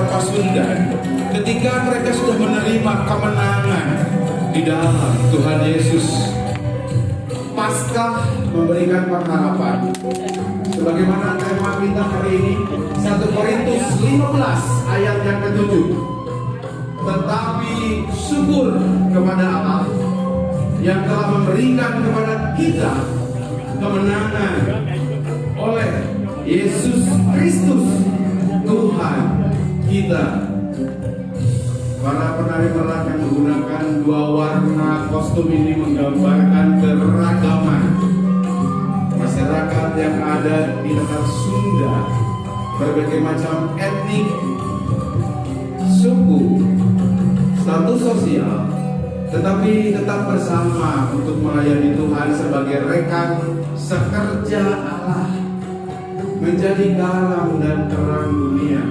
Pasundan, ketika mereka sudah menerima kemenangan di dalam Tuhan Yesus. Paskah memberikan pengharapan. Sebagaimana tema kita hari ini 1 Korintus 15 ayat yang ke-7. Tetapi syukur kepada Allah yang telah memberikan kepada kita kemenangan oleh Yesus Kristus Tuhan kita. Para penari merak yang menggunakan dua warna kostum ini menggambarkan keragaman masyarakat yang ada di negara Sunda, berbagai macam etnik, suku, status sosial, tetapi tetap bersama untuk melayani Tuhan sebagai rekan sekerja Allah, menjadi garam dan terang dunia,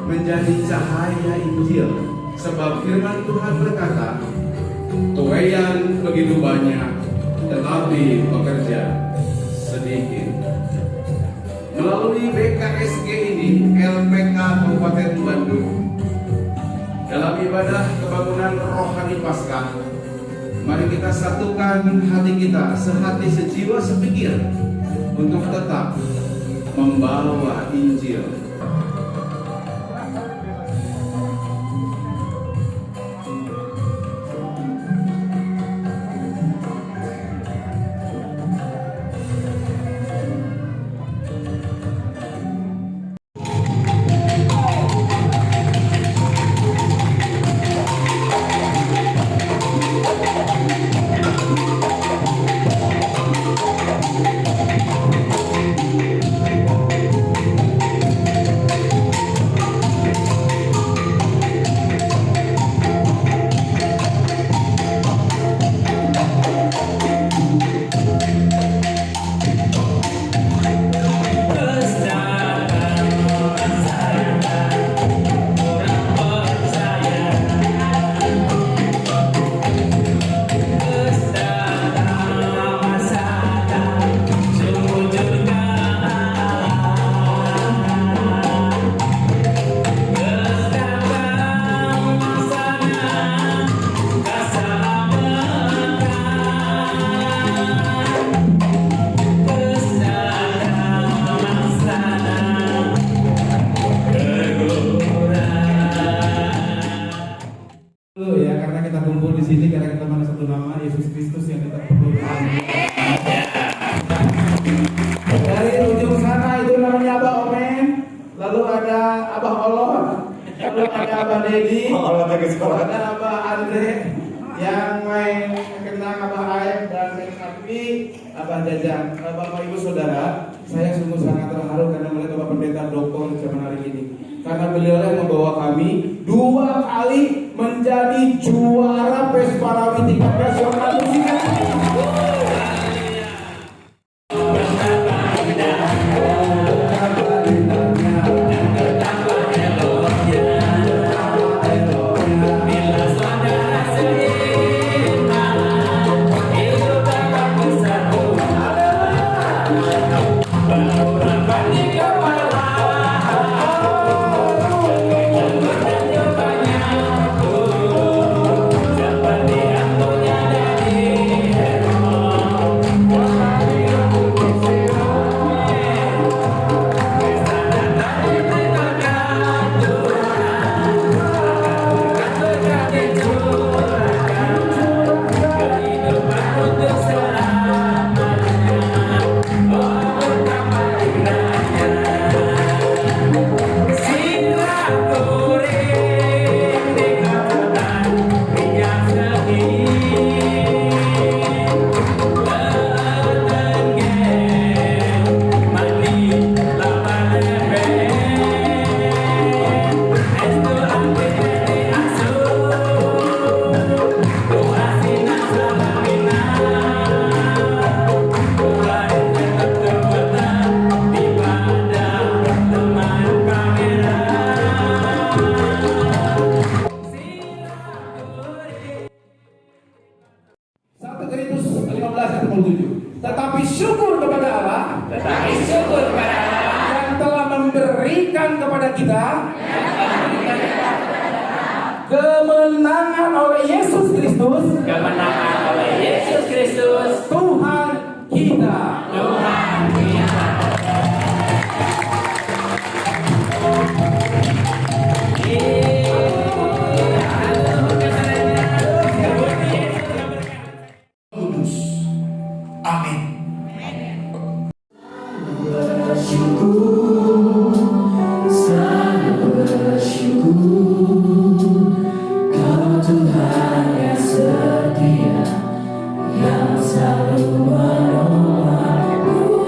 menjadi cahaya Injil. Sebab firman Tuhan berkata, tuaian begitu banyak, tetapi pekerja sedikit. Melalui BKSG ini, LPK Kabupaten Bandung, dalam ibadah kebangunan rohani Paskah, mari kita satukan hati kita, sehati, sejiwa, sepikir, untuk tetap membawa Injil. Ada Abah Andre yang main kenang Abah Aep dan Abah Jajang. Bapak Ibu Saudara, saya sungguh sangat terharu karena melihat Bapak Pendeta Doko zaman hari ini. Karena beliau yang membawa kami 2 kali menjadi juara Pesparawi tingkat nasional musik. kemenangan oleh Yesus Kristus, kemenangan oleh Yesus Kristus, Tuhan kita. Tuhan kita. Kudus. Amin. Kau Tuhan yang setia, yang selalu menolongku.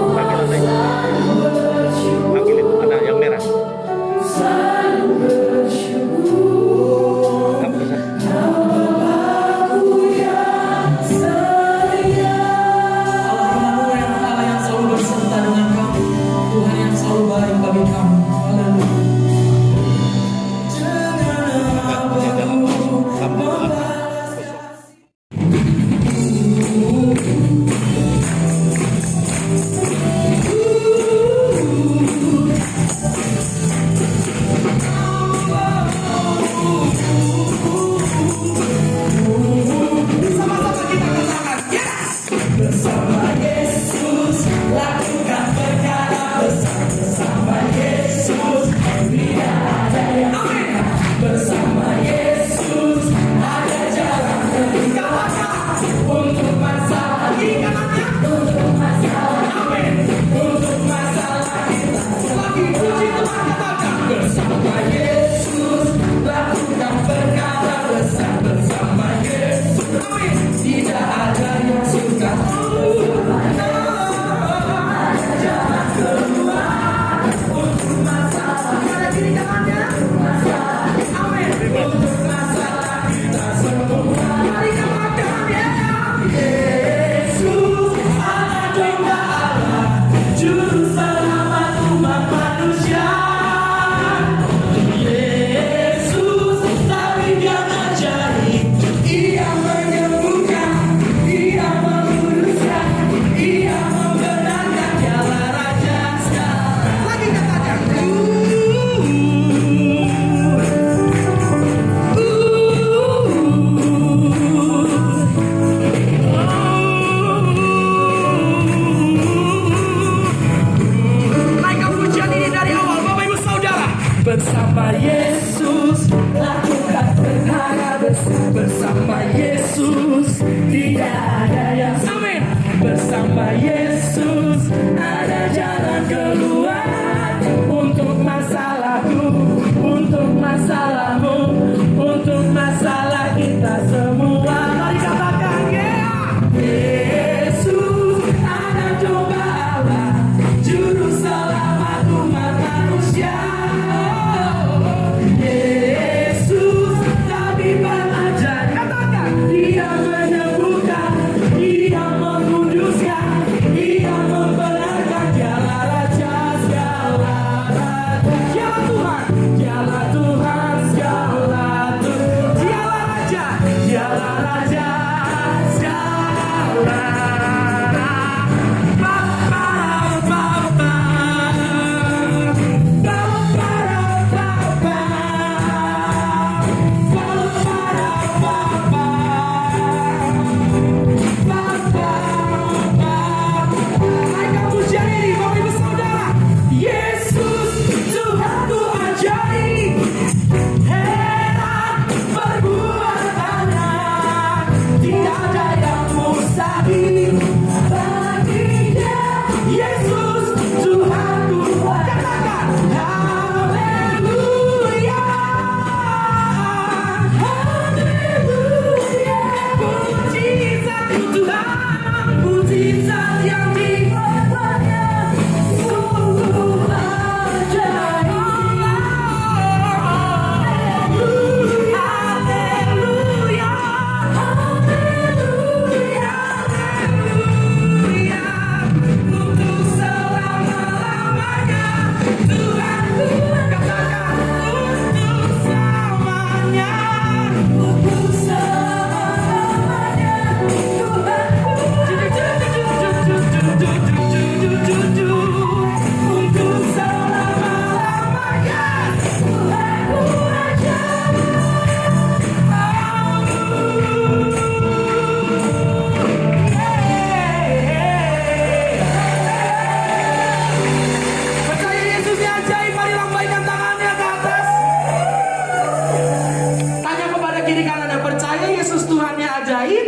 ajaib?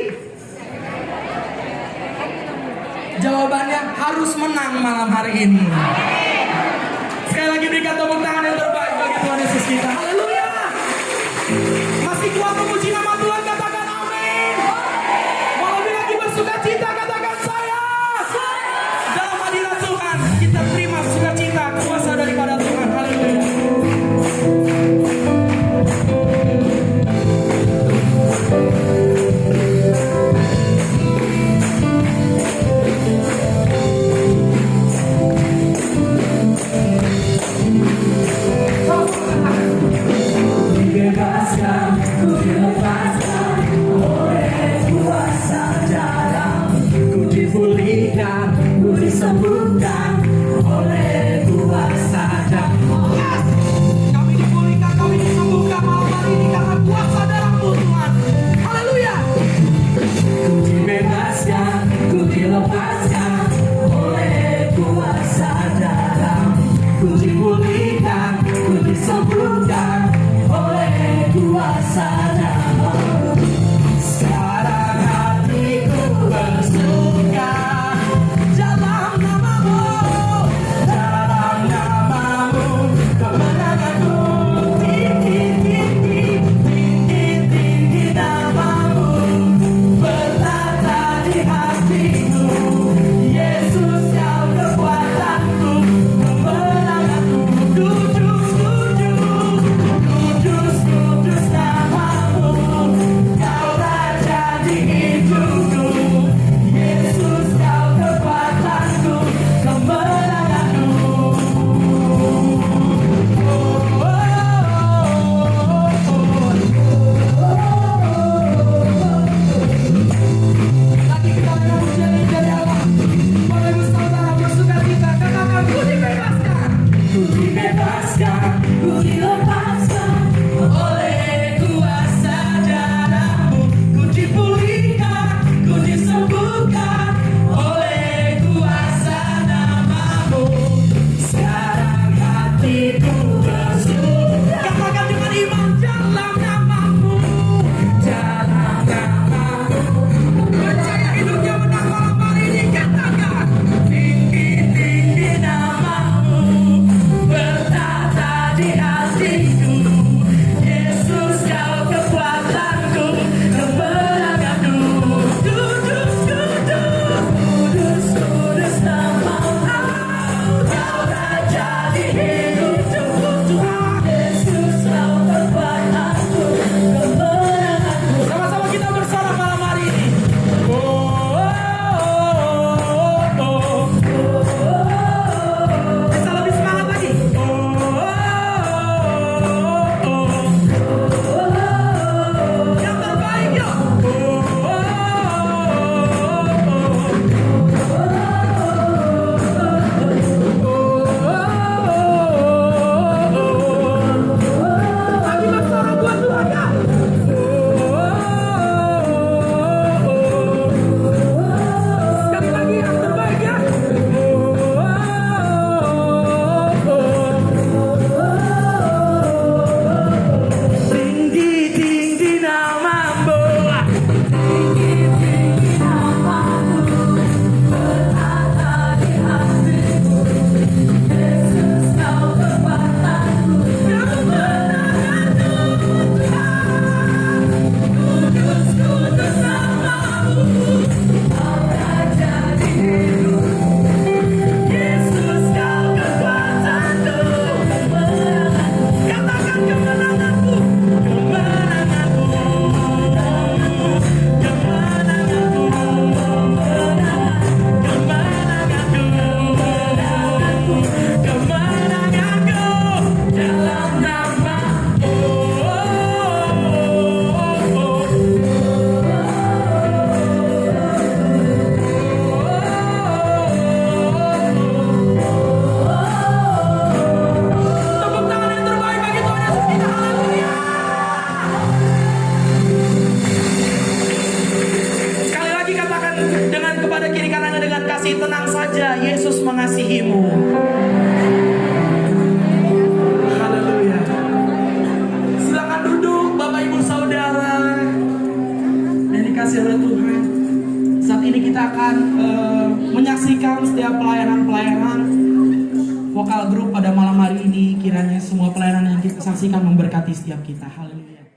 Jawabannya harus menang malam hari ini. Sekali lagi berikan tepuk tangan yang terbaik bagi Tuhan Yesus kita. Haleluya. Masih kuat memuji nama Tuhan, katakan amin. Mau lebih lagi bersuka cita, katakan saya. Dalam hadirat Tuhan kita terima sukacita, kuasa daripada Tuhan. Haleluya. Dibebaskan, ku dilepaskan oleh kuasa dalam. Ku dipulihkan, ku disembuhkan oleh kuasa dalam. Yes. Kami dipulihkan, kami disembuhkan malam hari ini karena kuasa dalam-Mu Tuhan. Haleluya. Ku dibebaskan, ku dilepaskan oleh kuasa dalam. Ku dipulihkan, ku disembuhkan oleh kuasa dalam. Sekarang hatiku bersuka dalam nama-Mu, dalam nama-Mu kemenanganku. Tinggi, tinggi, tinggi nama-Mu bertata di hatiku. Yesus Kau kekuatanku, kemenanganku. Kudus, kudus, kudus, kudus nama-Mu. akan menyaksikan setiap pelayanan-pelayanan vokal grup pada malam hari ini. Kiranya semua pelayanan yang kita saksikan memberkati setiap kita. Haleluya.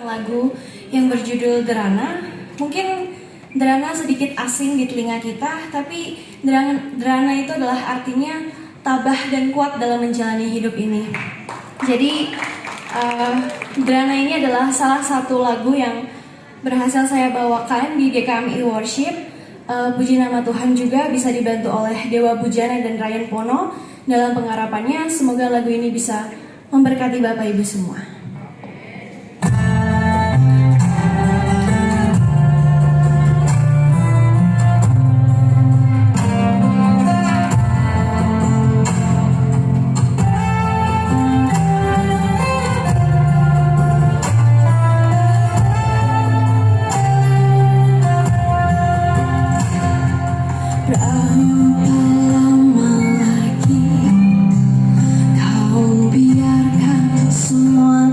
Lagu yang berjudul Derana. Mungkin derana sedikit asing di telinga kita, tapi derana itu adalah artinya tabah dan kuat dalam menjalani hidup ini. Jadi derana ini adalah salah satu lagu yang berhasil saya bawakan di GKMI Worship. Puji nama Tuhan juga bisa dibantu oleh Dewa Bujana dan Ryan Pono dalam penggarapannya. Semoga lagu ini bisa memberkati Bapak Ibu semua. Semua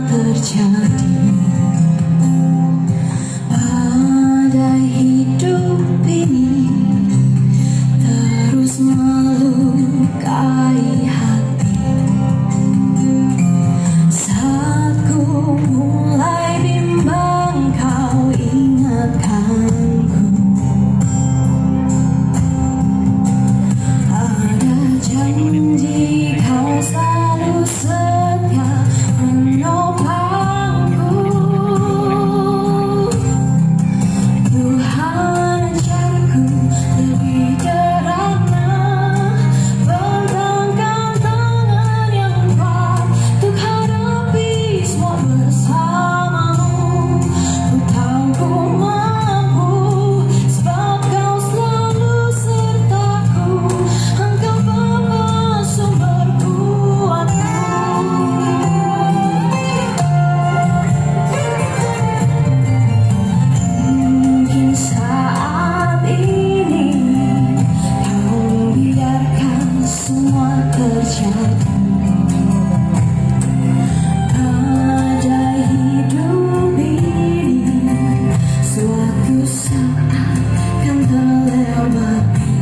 Pada hidup ini suatu saat kan terlewati.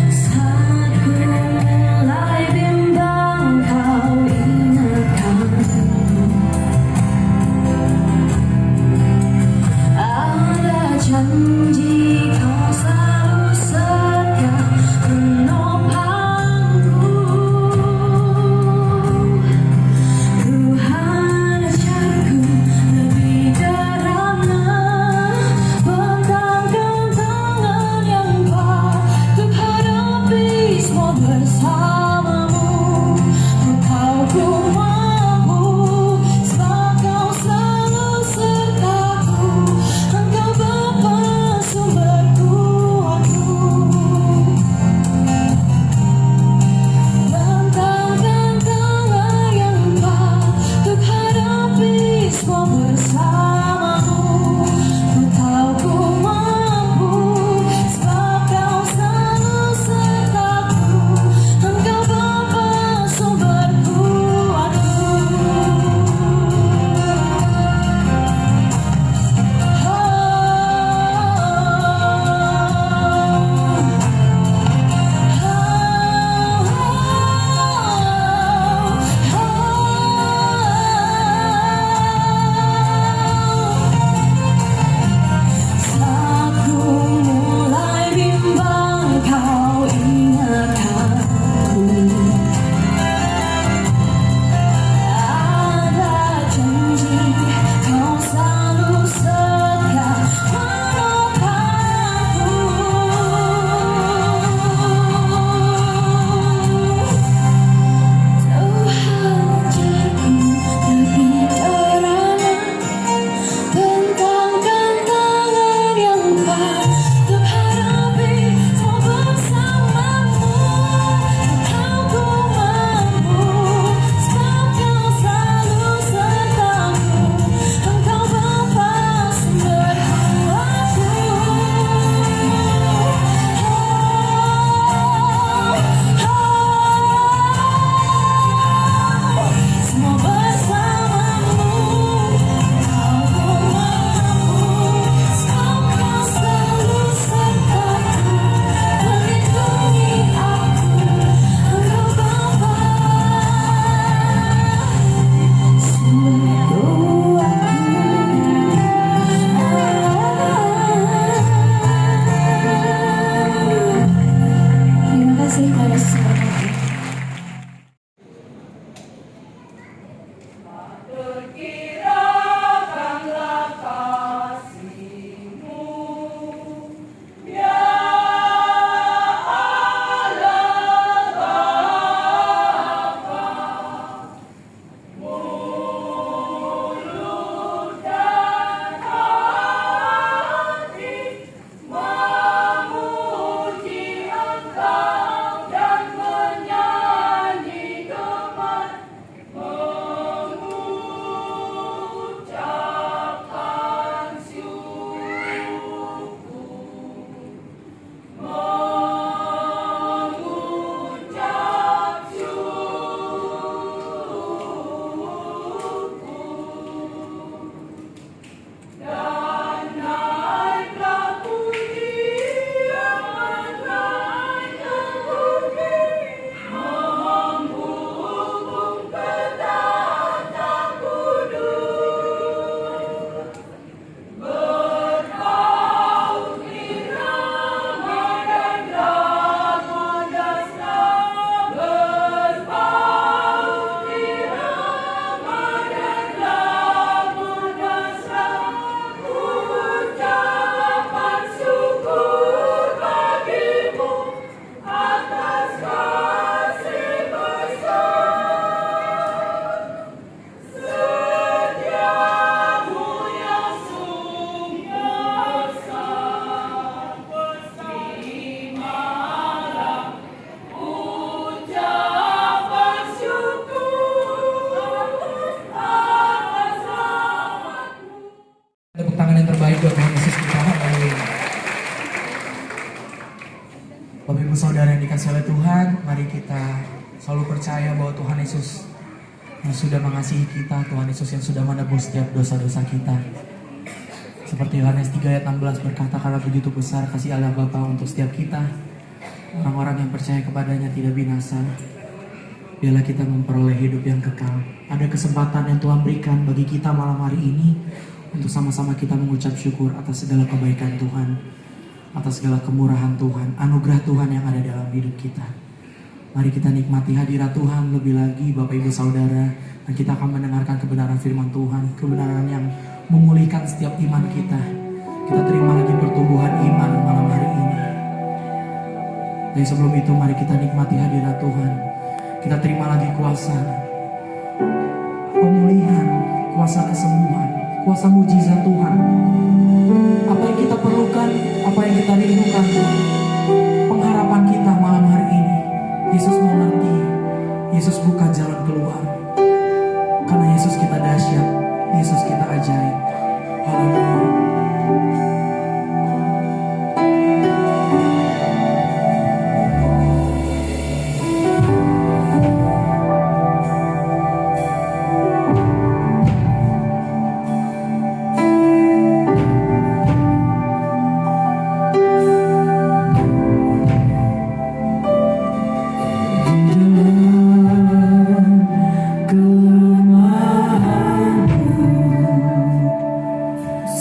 Saat ku mulai bimbang kau ingatkan. Ada janji kau selalu setia menopangku. selalu percaya bahwa Tuhan Yesus yang sudah mengasihi kita, Tuhan Yesus yang sudah menebus setiap dosa-dosa kita. Seperti Yohanes 3 ayat 16 berkata, karena begitu besar kasih Allah Bapa untuk setiap kita, orang-orang yang percaya kepadanya tidak binasa, biarlah kita memperoleh hidup yang kekal. Ada kesempatan yang Tuhan berikan bagi kita malam hari ini untuk sama-sama kita mengucap syukur atas segala kebaikan Tuhan, atas segala kemurahan Tuhan, anugerah Tuhan yang ada dalam hidup kita. Mari kita nikmati hadirat Tuhan lebih lagi Bapak Ibu Saudara, dan kita akan mendengarkan kebenaran firman Tuhan, kebenaran yang memulihkan setiap iman kita. Kita terima lagi pertumbuhan iman malam hari ini. Dan sebelum itu mari kita nikmati hadirat Tuhan. Kita terima lagi kuasa pemulihan, kuasa kesembuhan, kuasa mujizat Tuhan. Apa yang kita perlukan, apa yang kita rindukan, pengharapan kita malam hari ini, Yesus mengerti, Yesus buka jalan keluar. Karena Yesus kita dahsyat, Yesus kita ajaib. Haleluya.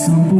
Sempurna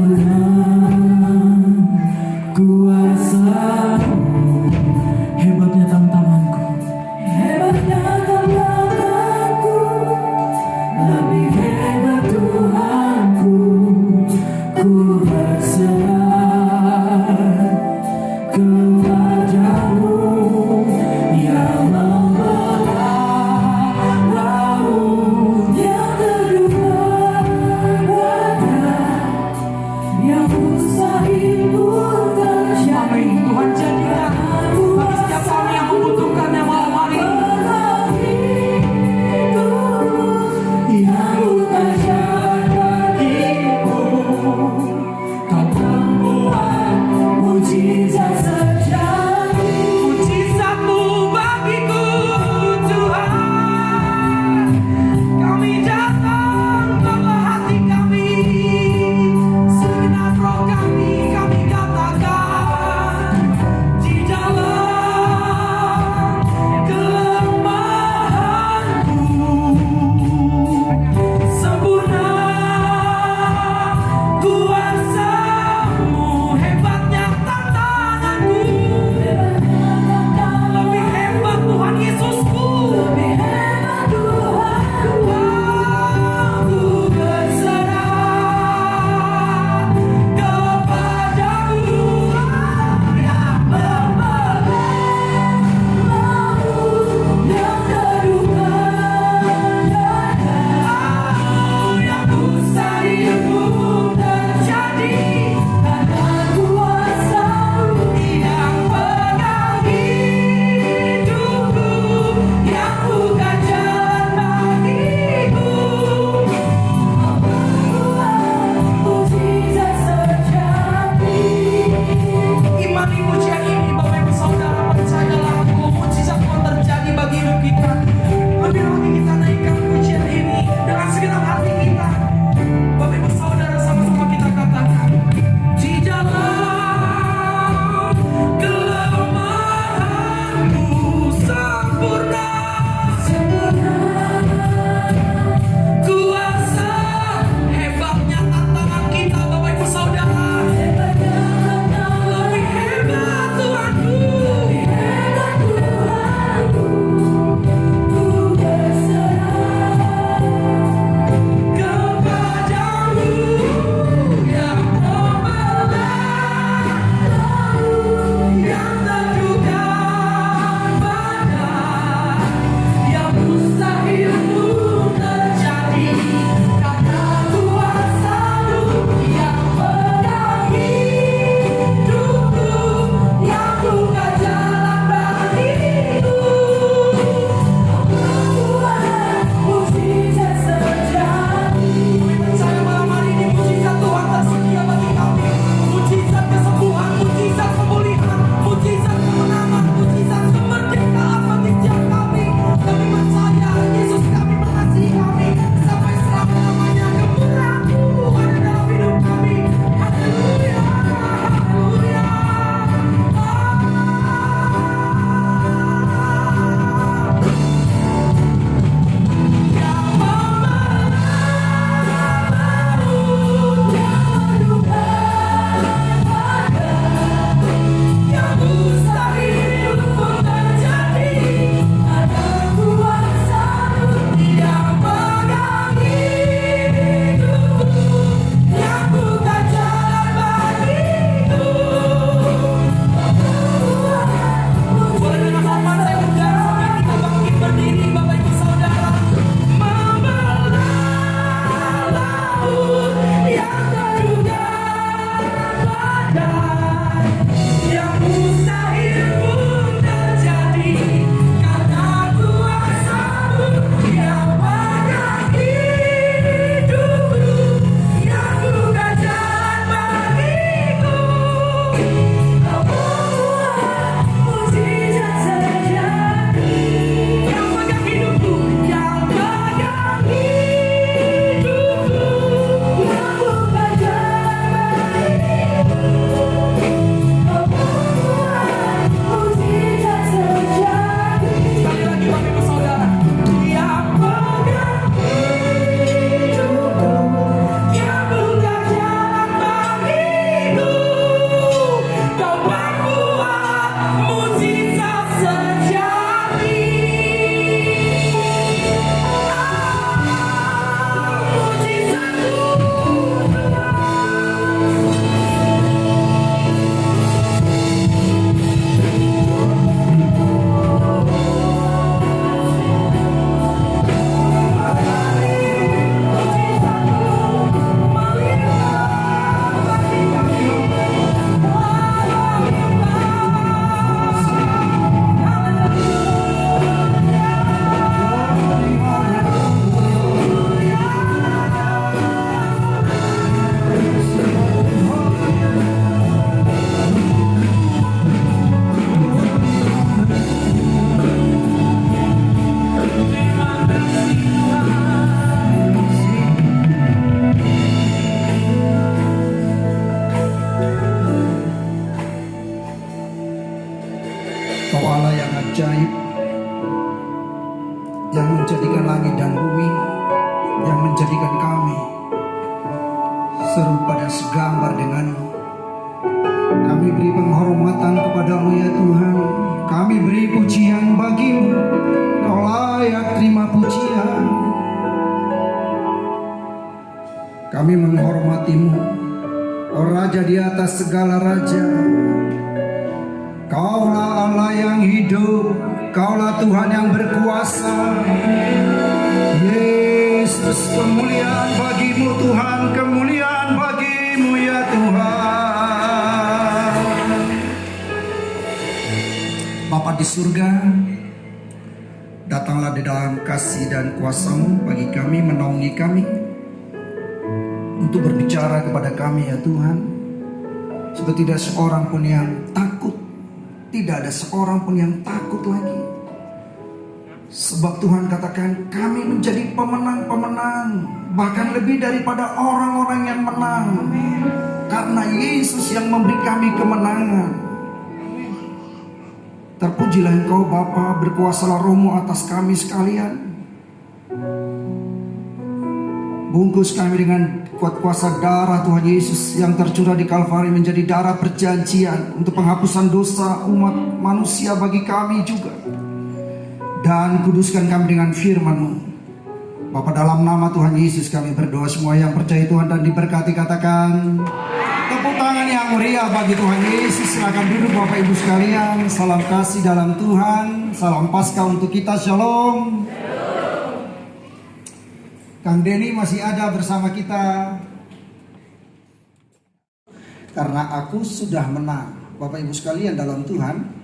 yang menjadikan langit dan bumi, yang menjadikan kami serupa dan segambar denganmu. Kami beri penghormatan kepadamu ya Tuhan. Kami beri pujian bagimu. Kau layak terima pujian. Kami menghormatimu, Kau Raja di atas segala raja. Kaulah Allah yang hidup, Kaulah Tuhan yang berkuasa. Yesus, kemuliaan bagimu Tuhan, kemuliaan bagimu ya Tuhan. Bapa di surga, datanglah di dalam kasih dan kuasa-Mu bagi kami, menaungi kami, untuk berbicara kepada kami ya Tuhan. Sebab tidak seorang pun yang takut, tidak ada seorang pun yang takut lagi. Sebab Tuhan katakan kami menjadi pemenang-pemenang, bahkan lebih daripada orang-orang yang menang. Karena Yesus yang memberi kami kemenangan. Terpujilah Engkau Bapa, berkuasalah Roh-Mu atas kami sekalian. Bungkus kami dengan kuat kuasa darah Tuhan Yesus yang tercurah di Kalvari menjadi darah perjanjian untuk penghapusan dosa umat manusia bagi kami juga. Dan kuduskan kami dengan firman-Mu. Bapa, dalam nama Tuhan Yesus kami berdoa. Semua yang percaya Tuhan dan diberkati katakan tepuk tangan yang meriah bagi Tuhan Yesus. Silakan duduk Bapak Ibu sekalian. Salam kasih dalam Tuhan. Salam Paskah untuk kita. Shalom. Kang Denny masih ada bersama kita. Karena aku sudah menang. Bapak Ibu sekalian dalam Tuhan,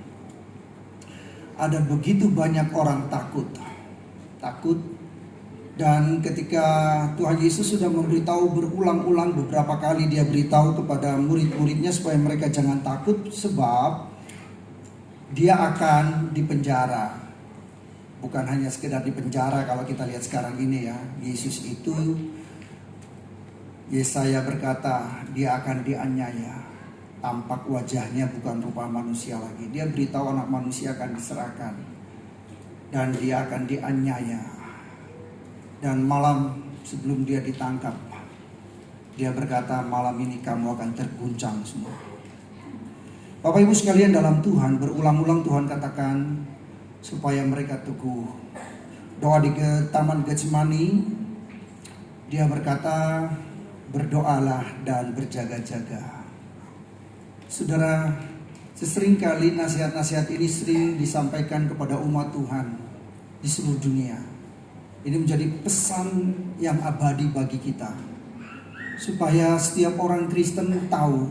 ada begitu banyak orang takut. Dan ketika Tuhan Yesus sudah memberitahu berulang-ulang, beberapa kali dia beritahu kepada murid-muridnya supaya mereka jangan takut, sebab dia akan dipenjara. Bukan hanya sekedar di penjara kalau kita lihat sekarang ini ya. Yesus itu, Yesaya berkata dia akan dianiaya. Tampak wajahnya bukan rupa manusia lagi. Dia beritahu anak manusia akan diserahkan. Dan dia akan dianiaya. Dan malam sebelum dia ditangkap, dia berkata malam ini kamu akan terguncang semua. Bapak Ibu sekalian dalam Tuhan, berulang-ulang Tuhan katakan supaya mereka teguh. Doa di Taman Getsemani, dia berkata berdoalah dan berjaga-jaga. Saudara, seseringkali nasihat-nasihat ini sering disampaikan kepada umat Tuhan di seluruh dunia. Ini menjadi pesan yang abadi bagi kita, supaya setiap orang Kristen tahu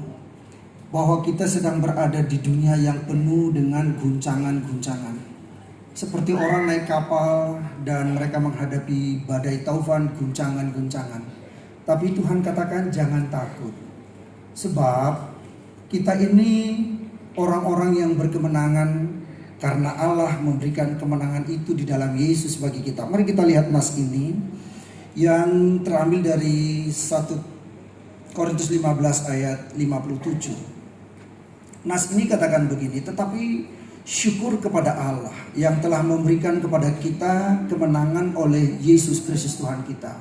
bahwa kita sedang berada di dunia yang penuh dengan guncangan-guncangan. Seperti orang naik kapal dan mereka menghadapi badai taufan, guncangan-guncangan. Tapi Tuhan katakan jangan takut. Sebab kita ini orang-orang yang berkemenangan karena Allah memberikan kemenangan itu di dalam Yesus bagi kita. Mari kita lihat nas ini yang terambil dari 1 Korintus 15 ayat 57. Nas ini katakan begini, tetapi syukur kepada Allah yang telah memberikan kepada kita kemenangan oleh Yesus Kristus Tuhan kita.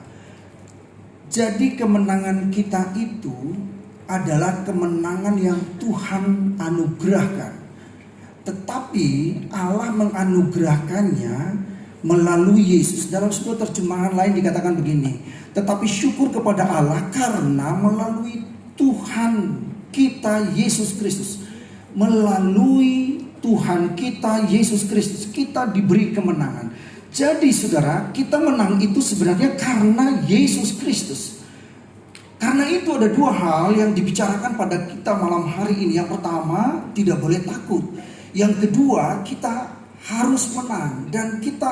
Jadi kemenangan kita itu adalah kemenangan yang Tuhan anugerahkan. Tetapi Allah menganugerahkannya melalui Yesus. Dalam sebuah terjemahan lain dikatakan begini, tetapi syukur kepada Allah karena melalui Tuhan kita Yesus Kristus. Melalui Tuhan kita Yesus Kristus kita diberi kemenangan. Jadi saudara, kita menang itu sebenarnya karena Yesus Kristus. Karena itu ada dua hal yang dibicarakan pada kita malam hari ini. Yang pertama, tidak boleh takut. Yang kedua, kita harus menang. Dan kita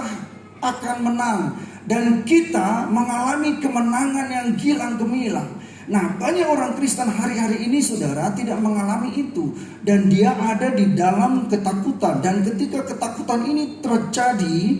akan menang. Dan kita mengalami kemenangan yang gilang gemilang. Nah, banyak orang Kristen hari-hari ini saudara tidak mengalami itu. Dan dia ada di dalam ketakutan. Dan ketika ketakutan ini terjadi,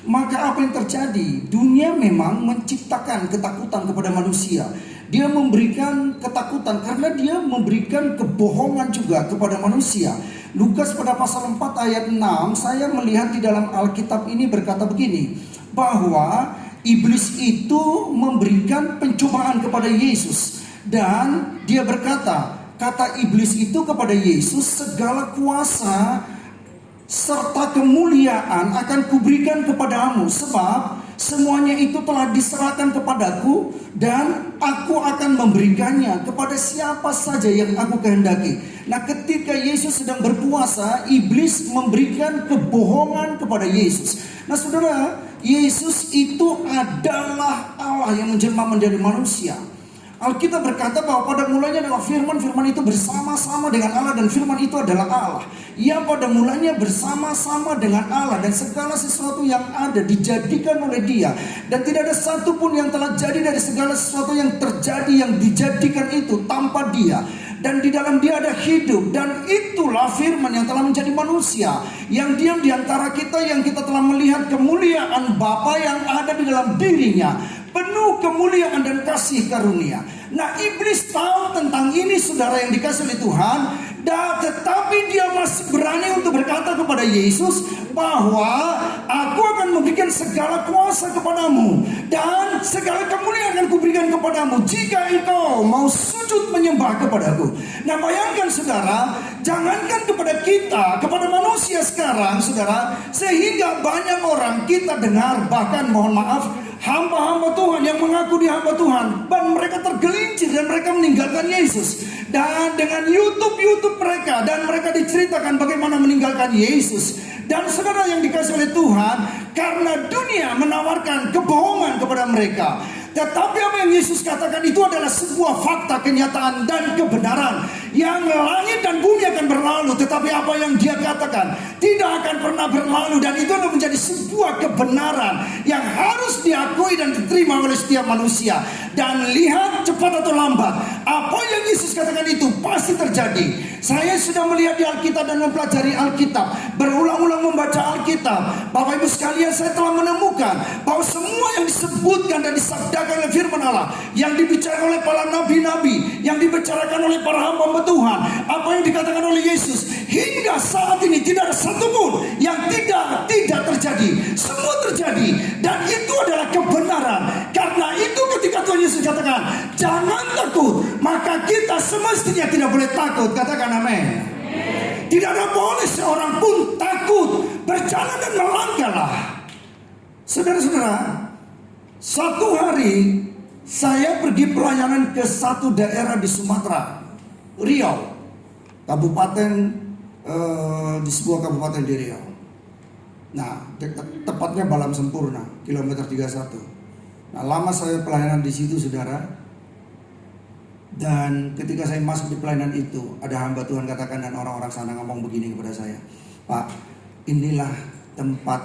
maka apa yang terjadi? Dunia memang menciptakan ketakutan kepada manusia. Dia memberikan ketakutan karena dia memberikan kebohongan juga kepada manusia. Lukas pada pasal 4 ayat 6, saya melihat di dalam Alkitab ini berkata begini, bahwa iblis itu memberikan pencobaan kepada Yesus. Dan dia berkata, kata iblis itu kepada Yesus, segala kuasa serta kemuliaan akan kuberikan kepadamu, sebab semuanya itu telah diserahkan kepadaku, dan aku akan memberikannya kepada siapa saja yang aku kehendaki. Nah, ketika Yesus sedang berpuasa, iblis memberikan kebohongan kepada Yesus. Nah, saudara, Yesus itu adalah Allah yang menjelma menjadi manusia. Alkitab berkata bahwa pada mulanya adalah firman, firman itu bersama-sama dengan Allah, dan firman itu adalah Allah. Ia pada mulanya bersama-sama dengan Allah, dan segala sesuatu yang ada dijadikan oleh Dia, dan tidak ada satu pun yang telah jadi dari segala sesuatu yang terjadi yang dijadikan itu tanpa Dia. Dan di dalam Dia ada hidup, dan itulah firman yang telah menjadi manusia, yang diam di antara kita, yang kita telah melihat kemuliaan Bapa yang ada di dalam dirinya, penuh kemuliaan dan kasih karunia. Nah, iblis tahu tentang ini, saudara yang dikasih oleh Tuhan, tetapi dia masih berani untuk berkata kepada Yesus bahwa aku akan memberikan segala kuasa kepadamu, dan segala kemuliaan akan kuberikan kepadamu jika engkau mau sujud menyembah kepadaku. Nah, bayangkan saudara, jangankan kepada kita, kepada manusia sekarang, saudara, sehingga banyak orang kita dengar, bahkan mohon maaf, hamba-hamba Tuhan yang mengaku dia hamba Tuhan, dan mereka tergelincir dan mereka meninggalkan Yesus. Dan dengan YouTube mereka, dan mereka diceritakan bagaimana meninggalkan Yesus. Dan saudara yang dikasih oleh Tuhan, karena dunia menawarkan kebohongan kepada mereka, tetapi apa yang Yesus katakan itu adalah sebuah fakta, kenyataan, dan kebenaran. Yang langit dan bumi akan berlalu, tetapi apa yang Dia katakan tidak akan pernah berlalu. Dan itu adalah menjadi sebuah kebenaran yang harus diakui dan diterima oleh setiap manusia. Dan lihat, cepat atau lambat, apa yang Yesus katakan itu pasti terjadi. Saya sudah melihat di Alkitab dan mempelajari Alkitab, berulang-ulang membaca Alkitab. Bapak Ibu sekalian, saya telah menemukan bahwa semua yang disebutkan dan disabdakan oleh firman Allah, yang dibicarakan oleh para nabi-nabi, yang dibicarakan oleh para hamba Tuhan, apa yang dikatakan oleh Yesus, hingga saat ini tidak ada satupun yang tidak terjadi. Semua terjadi, dan itu adalah kebenaran. Karena itu ketika Tuhan Yesus katakan, jangan takut, maka kita semestinya tidak boleh takut. Katakan amin. Tidak ada boleh seorang pun takut. Berjalan dan melangkahlah. Saudara-saudara, satu hari saya pergi pelayanan ke satu daerah di Sumatera, Riau, kabupaten, di sebuah kabupaten di Riau. Nah, tepatnya Balam Sempurna, kilometer 31. Nah, lama saya pelayanan di situ, saudara. Dan ketika saya masuk di pelayanan itu, ada hamba Tuhan katakan, dan orang-orang sana ngomong begini kepada saya, Pak, inilah tempat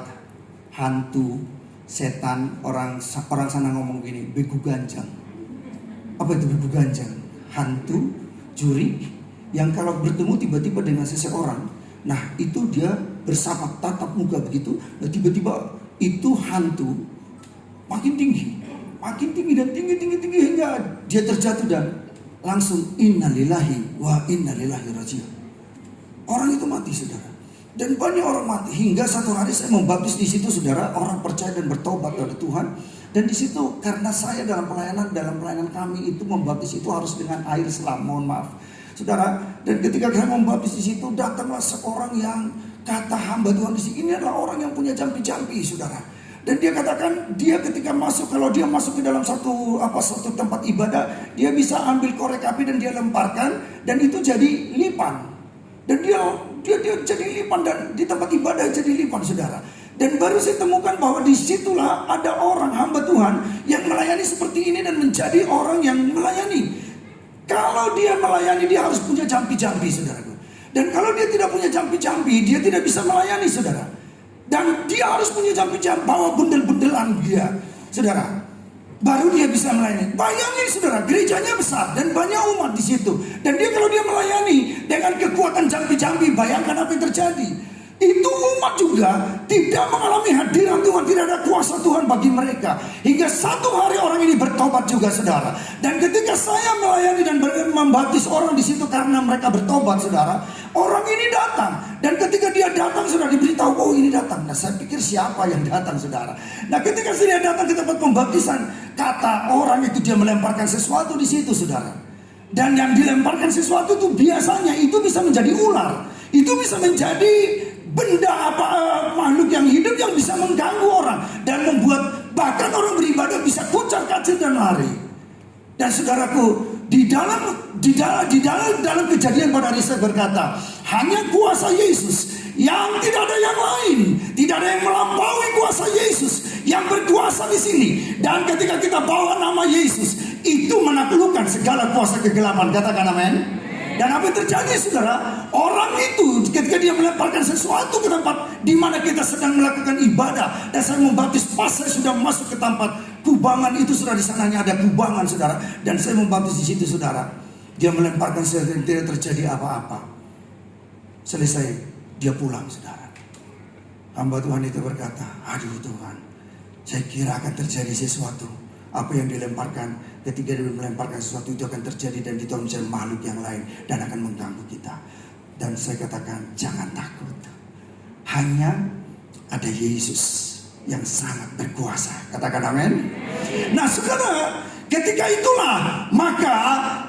hantu, setan. Orang sana ngomong gini, begu ganjang. Apa itu begu ganjang? Hantu, juri, yang kalau bertemu tiba-tiba dengan seseorang, nah itu dia bersama tatap muka begitu, nah tiba-tiba itu hantu makin tinggi dan tinggi hingga dia terjatuh dan langsung innalillahi wa inna ilaihi raji'un. Orang itu mati, saudara. Dan banyak orang mati, hingga satu hari saya membaptis di situ, saudara. Orang percaya dan bertobat kepada Tuhan. Dan di situ, karena saya dalam pelayanan kami itu membaptis itu harus dengan air selam, mohon maaf, saudara. Dan ketika saya membaptis di situ, datanglah seorang yang kata hamba Tuhan di sini, ini adalah orang yang punya jampi-jampi, saudara. Dan dia katakan, dia ketika masuk, kalau dia masuk ke dalam satu tempat ibadah, dia bisa ambil korek api dan dia lemparkan, dan itu jadi lipan. Dan dia jadi lipan, dan di tempat ibadah jadi lipan, saudara. Dan baru saya temukan bahwa disitulah ada orang hamba Tuhan yang melayani seperti ini dan menjadi orang yang melayani. Kalau dia melayani, dia harus punya jampi-jampi, saudaraku. Dan kalau dia tidak punya jampi-jampi, dia tidak bisa melayani, saudara. Dan dia harus punya jampi-jampi, bawa bundel-bundelan dia, saudara. Baru dia bisa melayani. Bayangin, saudara, gerejanya besar dan banyak umat di situ. Dan dia kalau dia melayani dengan kekuatan jampi-jampi, bayangkan apa yang terjadi. Itu umat juga tidak mengalami hadirat Tuhan, tidak ada kuasa Tuhan bagi mereka. Hingga satu hari orang ini bertobat juga, saudara. Dan ketika saya melayani dan membaptis orang di situ karena mereka bertobat, saudara, orang ini datang. Dan ketika dia datang, sudah diberitahu, oh ini datang. Nah, saya pikir siapa yang datang, saudara. Nah, ketika dia datang ke tempat pembaptisan, kata orang itu dia melemparkan sesuatu di situ, saudara. Dan yang dilemparkan sesuatu itu biasanya itu bisa menjadi ular, itu bisa menjadi benda makhluk yang hidup yang bisa mengganggu orang dan membuat bahkan orang beribadah bisa kucar-kacir dan lari. Dan saudaraku, di dalam kejadian pada hari saya berkata, hanya kuasa Yesus yang tidak ada yang lain, tidak ada yang melampaui kuasa Yesus yang berkuasa di sini. Dan ketika kita bawa nama Yesus, itu menaklukkan segala kuasa kegelapan. Katakan amin. Dan apa yang terjadi, saudara? Orang itu ketika dia melemparkan sesuatu ke tempat di mana kita sedang melakukan ibadah, dan saya membaptis pas saya sudah masuk ke tempat kubangan itu, saudara, di sananya ada kubangan, saudara, dan saya membaptis di situ, saudara. Dia melemparkan sesuatu, tidak terjadi apa-apa. Selesai, dia pulang, saudara. Hamba Tuhan itu berkata, aduh Tuhan, saya kira akan terjadi sesuatu. Apa yang dilemparkan, ketika dia melemparkan sesuatu itu akan terjadi dan ditolong menjadi makhluk yang lain dan akan mengganggu kita. Dan saya katakan, jangan takut. Hanya ada Yesus yang sangat berkuasa. Katakan amin. Nah, saudara, ketika itulah maka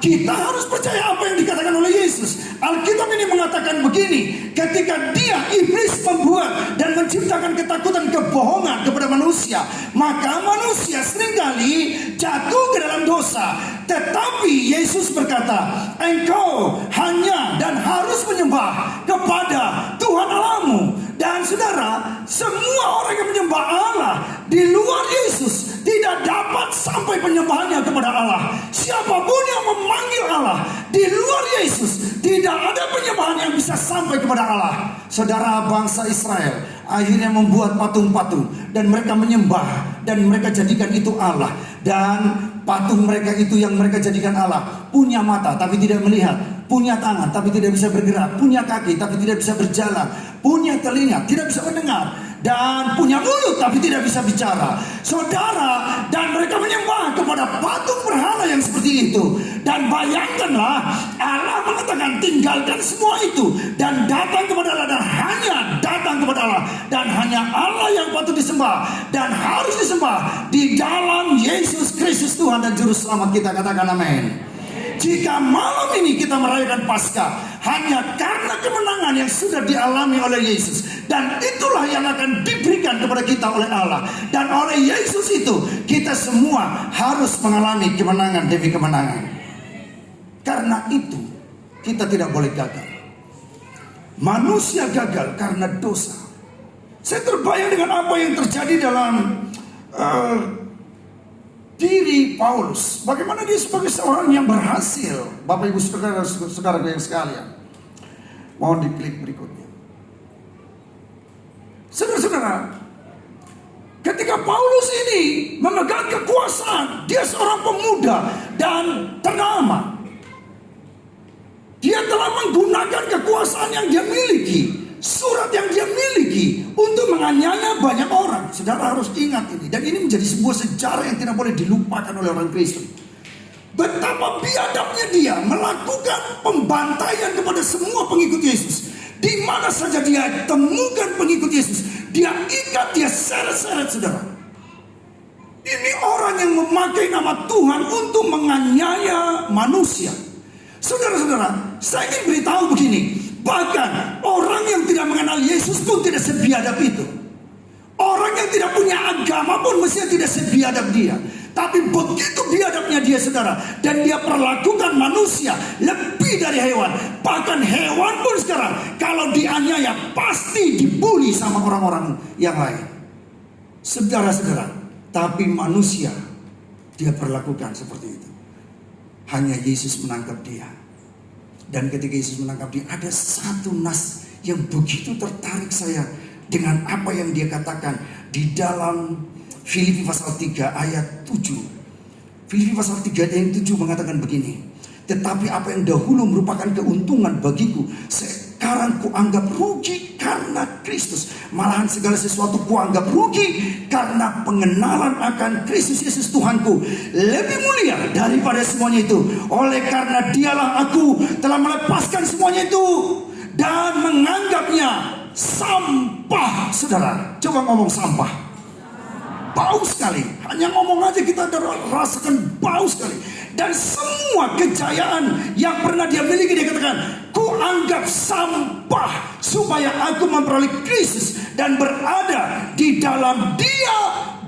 kita harus percaya apa yang dikatakan oleh Yesus. Alkitab ini mengatakan begini, ketika iblis membuat dan menciptakan ketakutan, kebohongan kepada manusia, maka manusia seringkali jatuh ke dalam dosa. Tetapi Yesus berkata, engkau hanya dan harus menyembah kepada Tuhan Allahmu. Dan saudara, semua orang yang menyembah Allah di luar Yesus tidak dapat sampai penyembahannya kepada Allah. Siapapun yang memanggil Allah di luar Yesus, tidak ada penyembahan yang bisa sampai kepada Allah. Saudara, bangsa Israel akhirnya membuat patung-patung dan mereka menyembah dan mereka jadikan itu Allah. Dan patung mereka itu yang mereka jadikan Allah punya mata tapi tidak melihat, punya tangan tapi tidak bisa bergerak, punya kaki tapi tidak bisa berjalan, punya telinga tidak bisa mendengar, dan punya mulut tapi tidak bisa bicara. Saudara, dan mereka menyembah kepada patung berhala yang seperti itu. Dan bayangkanlah, Allah mengatakan tinggalkan semua itu dan datang kepada Allah, dan hanya datang kepada Allah, dan hanya Allah yang patut disembah dan harus disembah di dalam Yesus Kristus Tuhan dan Juru Selamat kita. Katakan amin. Jika malam ini kita merayakan Paskah hanya karena kemenangan yang sudah dialami oleh Yesus, dan itulah yang akan diberikan kepada kita oleh Allah, dan oleh Yesus itu kita semua harus mengalami kemenangan demi kemenangan. Karena itu kita tidak boleh gagal. Manusia gagal karena dosa. Saya terbayang dengan apa yang terjadi dalam diri Paulus, bagaimana dia sebagai seorang yang berhasil. Bapak ibu saudara yang sekalian, mohon diklik berikutnya. Saudara-saudara, ketika Paulus ini memegang kekuasaan, dia seorang pemuda dan ternama. Dia telah menggunakan kekuasaan yang dia miliki, surat yang dia miliki untuk menganiaya banyak orang. Saudara harus ingat ini, dan ini menjadi sebuah sejarah yang tidak boleh dilupakan oleh orang Kristen. Betapa biadabnya dia melakukan pembantaian kepada semua pengikut Yesus. Di mana saja dia temukan pengikut Yesus, dia ikat, dia seret-seret, saudara. Ini orang yang memakai nama Tuhan untuk menganiaya manusia. Saudara-saudara, saya ingin beritahu begini, bahkan orang yang tidak mengenal Yesus pun tidak sebiadab itu. Orang yang tidak punya agama pun mestinya tidak sebiadab dia. Tapi begitu biadabnya dia, saudara, dan dia perlakukan manusia lebih dari hewan. Bahkan hewan pun sekarang kalau dianiaya pasti dibully sama orang-orang yang lain. Saudara-saudara, tapi manusia dia perlakukan seperti itu. Hanya Yesus menangkap dia. Dan ketika Yesus menangkap dia, ada satu nas yang begitu tertarik saya dengan apa yang dia katakan di dalam Filipi pasal 3 ayat 7. Filipi pasal 3 ayat 7 mengatakan begini, tetapi apa yang dahulu merupakan keuntungan bagiku, sekarang kuanggap rugi karena Kristus. Malahan segala sesuatu kuanggap rugi karena pengenalan akan Kristus Yesus Tuhanku lebih mulia daripada semuanya itu. Oleh karena dialah aku telah melepaskan semuanya itu dan menganggapnya sampah. Saudara, coba ngomong sampah. Bau sekali. Hanya ngomong aja kita udah rasakan bau sekali. Dan semua kejayaan yang pernah dia miliki, dia katakan, ku anggap sampah supaya aku memperoleh Kristus dan berada di dalam Dia,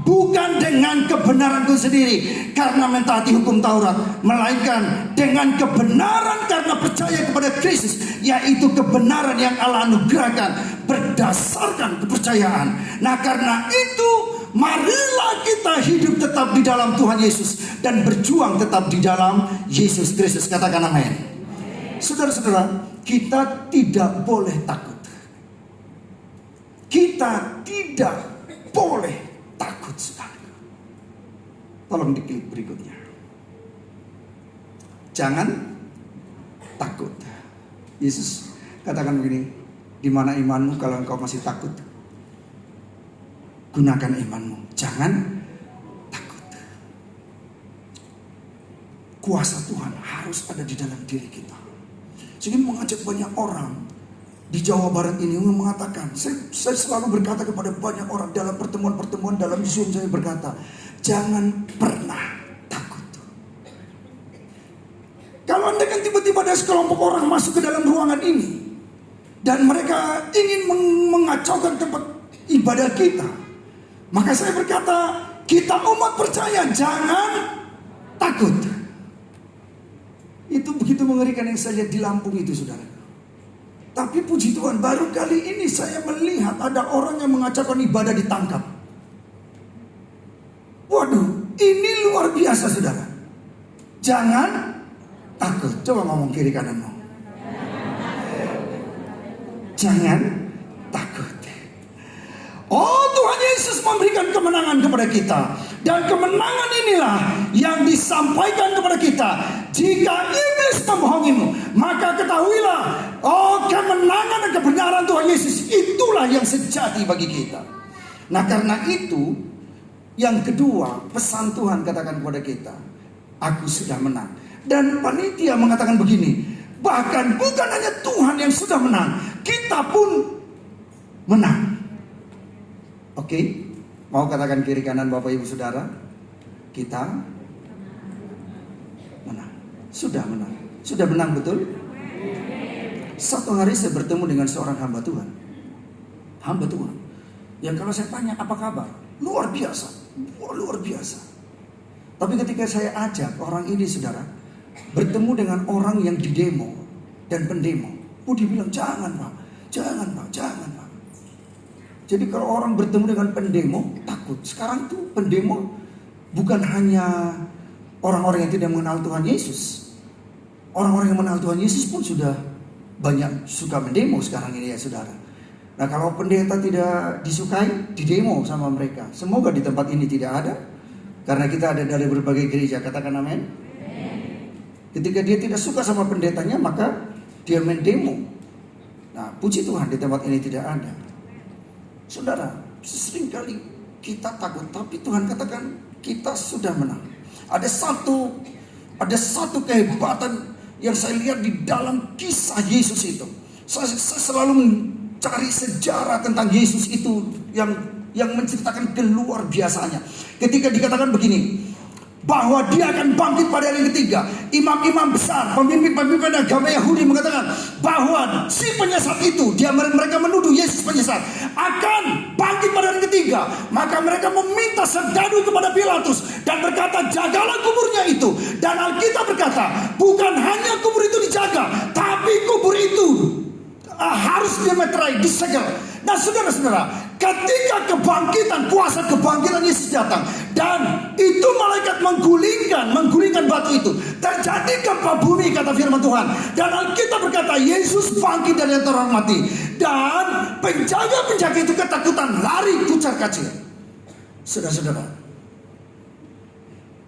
bukan dengan kebenaranku sendiri karena mentaati hukum Taurat, melainkan dengan kebenaran karena percaya kepada Kristus, yaitu kebenaran yang Allah anugerahkan berdasarkan kepercayaan. Nah, karena itu marilah kita hidup tetap di dalam Tuhan Yesus dan berjuang tetap di dalam Yesus Kristus. Katakan amin. Saudara-saudara, kita tidak boleh takut. Kita tidak boleh takut, saudara. Tolong diklik berikutnya. Jangan takut. Yesus katakan begini, di mana imanmu kalau engkau masih takut? Gunakan imanmu, jangan takut. Kuasa Tuhan harus ada di dalam diri kita. Jadi mengajak banyak orang di Jawa Barat ini mengatakan, saya selalu berkata kepada banyak orang dalam pertemuan-pertemuan dalam Zoom, saya berkata, jangan pernah takut. Kalau anda kan tiba-tiba ada sekelompok orang masuk ke dalam ruangan ini dan mereka ingin mengacaukan tempat ibadah kita, maka saya berkata, kita umat percaya jangan takut. Itu begitu mengerikan yang saya lihat di Lampung itu, saudara. Tapi puji Tuhan, baru kali ini saya melihat ada orang yang mengacaukan ibadah ditangkap. Waduh, ini luar biasa, saudara. Jangan takut. Coba ngomong kiri kananmu. Jangan takut. Oh, Tuhan Yesus memberikan kemenangan kepada kita. Dan kemenangan inilah yang disampaikan kepada kita. Jika iblis membohongimu, maka ketahuilah, oh, kemenangan dan kebenaran Tuhan Yesus itulah yang sejati bagi kita. Nah, karena itu, yang kedua, pesan Tuhan katakan kepada kita, aku sudah menang. Dan panitia mengatakan begini, bahkan bukan hanya Tuhan yang sudah menang, kita pun menang. Oke, mau katakan kiri kanan Bapak Ibu Saudara, kita menang. Sudah menang. Sudah menang betul? Satu hari saya bertemu dengan seorang hamba Tuhan. Hamba Tuhan. Yang kalau saya tanya apa kabar? Luar biasa. Luar biasa. Tapi ketika saya ajak orang ini, saudara, bertemu dengan orang yang di demo dan pendemo, dia bilang jangan Pak, jangan Pak, jangan Pak. Jadi kalau orang bertemu dengan pendemo takut. Sekarang tuh pendemo bukan hanya orang-orang yang tidak mengenal Tuhan Yesus. Orang-orang yang mengenal Tuhan Yesus pun sudah banyak suka mendemo sekarang ini ya, saudara. Nah, kalau pendeta tidak disukai, didemo sama mereka. Semoga di tempat ini tidak ada, karena kita ada dari berbagai gereja. Katakan amin. Ketika dia tidak suka sama pendetanya, maka dia mendemo. Nah, puji Tuhan di tempat ini tidak ada. Saudara, seringkali kita takut, tapi Tuhan katakan kita sudah menang. Ada satu kehebatan yang saya lihat di dalam kisah Yesus itu. Saya selalu mencari sejarah tentang Yesus itu yang menceritakan keluar biasanya. Ketika dikatakan begini, bahwa dia akan bangkit pada hari ketiga. Imam-imam besar, pemimpin-pemimpin agama Yahudi mengatakan bahwa si penyesat itu, mereka menuduh Yesus penyesat, akan bangkit pada hari ketiga. Maka mereka meminta serdadu kepada Pilatus dan berkata, jagalah kuburnya itu. Dan Alkitab berkata, bukan hanya kubur itu dijaga, tapi kubur itu harus dimeterai, disegel. Nah, saudara-saudara, ketika kebangkitan, kuasa kebangkitan Yesus datang, dan itu malaikat menggulingkan batu itu, terjadi gempa bumi kata firman Tuhan. Dan Alkitab berkata Yesus bangkit dari antara orang mati, dan penjaga-penjaga itu ketakutan, lari kucar kacir. Saudara-saudara,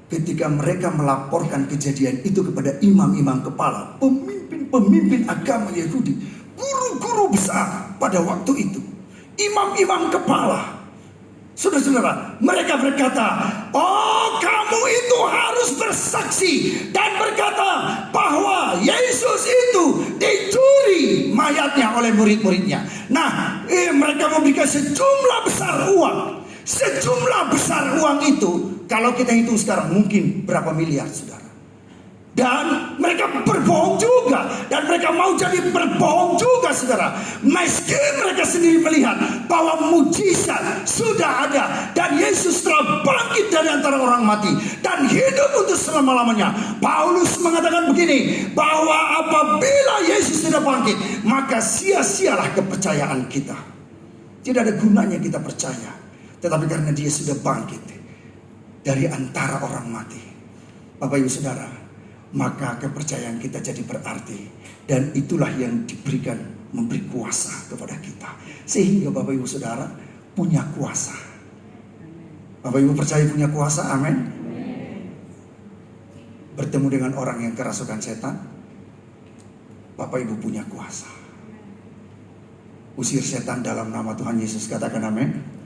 ketika mereka melaporkan kejadian itu kepada imam-imam kepala, pemimpin agama Yahudi, guru-guru besar pada waktu itu, imam-imam kepala, saudara-saudara, mereka berkata, oh kamu itu harus bersaksi dan berkata bahwa Yesus itu dicuri mayatnya oleh murid-muridnya. Nah, mereka memberikan sejumlah besar uang. Sejumlah besar uang itu, kalau kita hitung sekarang mungkin berapa miliar, saudara. Dan mereka berbohong juga. Dan mereka mau jadi berbohong juga, saudara. Meski mereka sendiri melihat bahwa mujizat sudah ada. Dan Yesus telah bangkit dari antara orang mati. Dan hidup untuk selama-lamanya. Paulus mengatakan begini, bahwa apabila Yesus tidak bangkit, maka sia-sialah kepercayaan kita. Tidak ada gunanya kita percaya. Tetapi karena dia sudah bangkit dari antara orang mati, Bapak Ibu Saudara, maka kepercayaan kita jadi berarti. Dan itulah yang diberikan, memberi kuasa kepada kita. Sehingga Bapak Ibu Saudara punya kuasa. Bapak Ibu percaya punya kuasa? Amin. Bertemu dengan orang yang kerasukan setan, Bapak Ibu punya kuasa. Usir setan dalam nama Tuhan Yesus, katakan amin.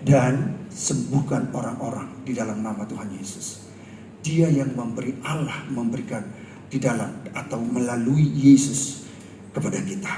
Dan sembuhkan orang-orang di dalam nama Tuhan Yesus. Dia yang memberi, Allah memberikan di dalam atau melalui Yesus kepada kita.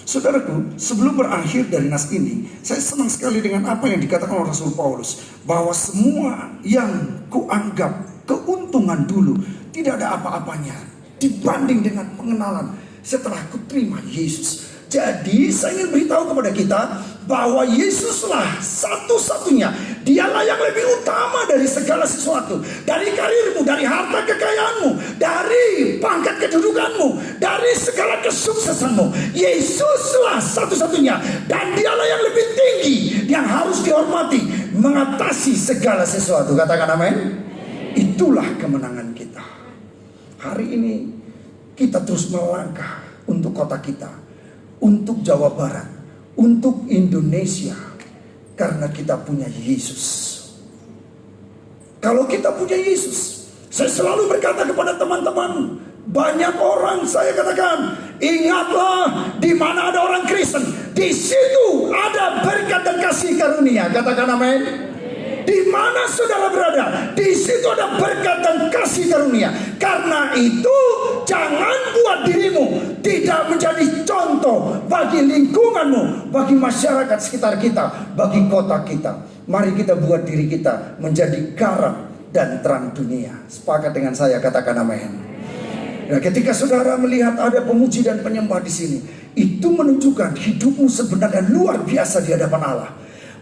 Saudaraku, sebelum berakhir dari nas ini, saya senang sekali dengan apa yang dikatakan oleh Rasul Paulus, bahwa semua yang kuanggap keuntungan dulu tidak ada apa-apanya dibanding dengan pengenalan setelah kuterima Yesus. Jadi saya ingin beritahu kepada kita bahwa Yesuslah satu-satunya. Dialah yang lebih utama dari segala sesuatu. Dari karirmu, dari harta kekayaanmu, dari pangkat kedudukanmu, dari segala kesuksesanmu. Yesuslah satu-satunya. Dan dialah yang lebih tinggi, yang harus dihormati, mengatasi segala sesuatu. Katakan amin. Itulah kemenangan kita. Hari ini kita terus melangkah untuk kota kita, untuk Jawa Barat, untuk Indonesia, karena kita punya Yesus. Kalau kita punya Yesus, saya selalu berkata kepada teman-teman, banyak orang saya katakan, ingatlah, di mana ada orang Kristen, di situ ada berkat dan kasih karunia. Katakan amin. Di mana saudara berada, di situ ada berkat dan kasih karunia. Karena itu jangan buat dirimu tidak menjadi contoh bagi lingkunganmu, bagi masyarakat sekitar kita, bagi kota kita. Mari kita buat diri kita menjadi garam dan terang dunia. Sepakat dengan saya, katakan amin. Nah, ketika saudara melihat ada pemuji dan penyembah di sini, itu menunjukkan hidupmu sebenarnya luar biasa di hadapan Allah.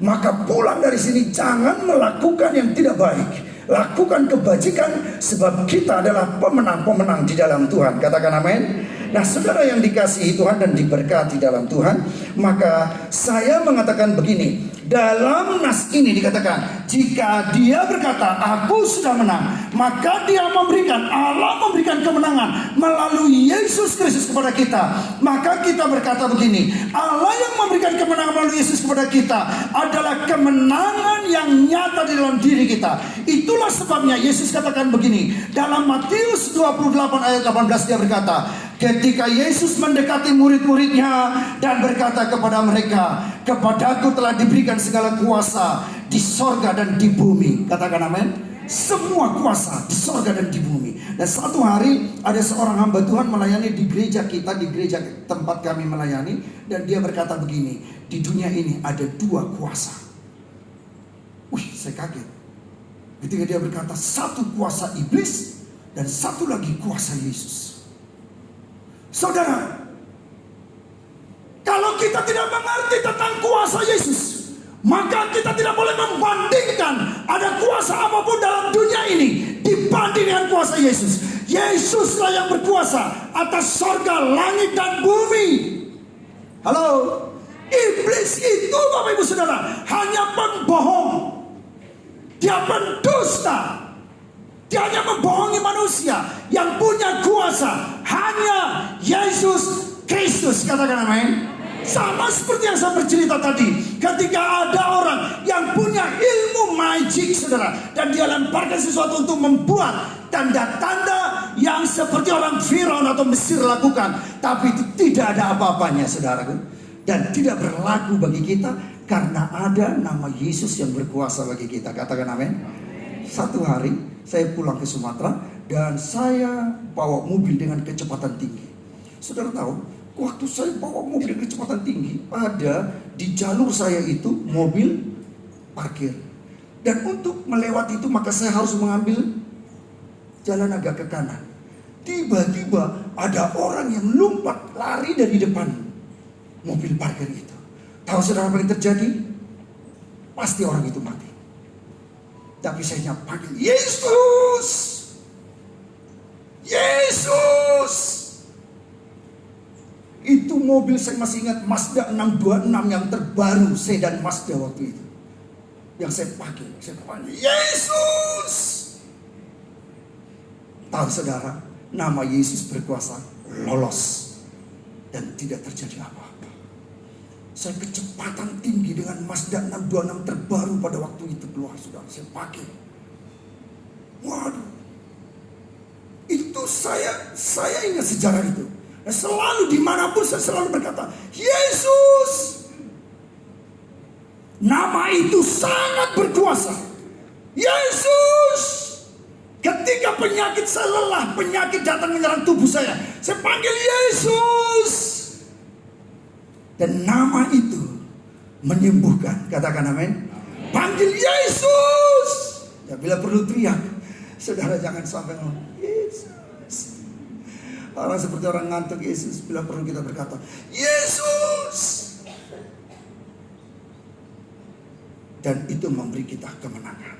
Maka pulang dari sini jangan melakukan yang tidak baik. Lakukan kebajikan, sebab kita adalah pemenang-pemenang di dalam Tuhan. Katakan amin. Nah, saudara yang dikasihi Tuhan dan diberkati dalam Tuhan, maka saya mengatakan begini. Dalam nas ini dikatakan, jika dia berkata aku sudah menang, maka dia memberikan, Allah memberikan kemenangan melalui Yesus Kristus kepada kita. Maka kita berkata begini, Allah yang memberikan kemenangan melalui Yesus kepada kita adalah kemenangan yang nyata di dalam diri kita. Itulah sebabnya Yesus katakan begini, dalam Matius 28 ayat 18 dia berkata, ketika Yesus mendekati murid-muridnya dan berkata kepada mereka, kepadaku telah diberikan segala kuasa di sorga dan di bumi. Katakan amin. Semua kuasa di sorga dan di bumi. Dan satu hari ada seorang hamba Tuhan melayani di gereja kita, di gereja tempat kami melayani. Dan dia berkata begini, di dunia ini ada dua kuasa. Wih, saya kaget ketika dia berkata, satu kuasa iblis dan satu lagi kuasa Yesus. Saudara, kalau kita tidak mengerti tentang kuasa Yesus, maka kita tidak boleh membandingkan ada kuasa apapun dalam dunia ini dibanding dengan kuasa Yesus. Yesuslah yang berkuasa atas sorga, langit dan bumi. Halo, iblis itu Bapak Ibu Saudara hanya pembohong. Dia pendusta. Dia hanya membohongi manusia. Yang punya kuasa hanya Yesus Kristus. Katakan amin. Sama seperti yang saya bercerita tadi, ketika ada orang yang punya ilmu magic, saudara, dan dia lemparkan sesuatu untuk membuat tanda-tanda yang seperti orang Firaun atau Mesir lakukan. Tapi itu tidak ada apa-apanya, saudaraku. Dan tidak berlaku bagi kita karena ada nama Yesus yang berkuasa bagi kita. Katakan amin. Satu hari saya pulang ke Sumatera dan saya bawa mobil dengan kecepatan tinggi. Saudara tahu, waktu saya bawa mobil dengan kecepatan tinggi, ada di jalur saya itu mobil parkir. Dan untuk melewati itu maka saya harus mengambil jalan agak ke kanan. Tiba-tiba ada orang yang lompat lari dari depan mobil parkir itu. Tahu saudara apa yang terjadi? Pasti orang itu mati. Tapi saya panggil Yesus, Yesus. Itu mobil saya masih ingat, Mazda 626 yang terbaru, sedan Mazda waktu itu. Yang saya pakai, saya panggil Yesus. Tahu saudara, nama Yesus berkuasa, lolos dan tidak terjadi apa-apa. Saya kecepatan tinggi dengan Mazda 626 terbaru pada waktu itu keluar, saudara. Saya pakai. Waduh, itu saya ingat sejarah itu. Dan selalu dimanapun saya selalu berkata, Yesus. Nama itu sangat berkuasa. Yesus. Ketika penyakit saya lelah, penyakit datang menyerang tubuh saya panggil Yesus. Dan nama itu menyembuhkan. Katakan amin. Panggil Yesus. Ya, bila perlu teriak. Saudara jangan sampai ngomong Yesus. Orang seperti orang ngantuk Yesus. Bila perlu kita berkata Yesus. Dan itu memberi kita kemenangan.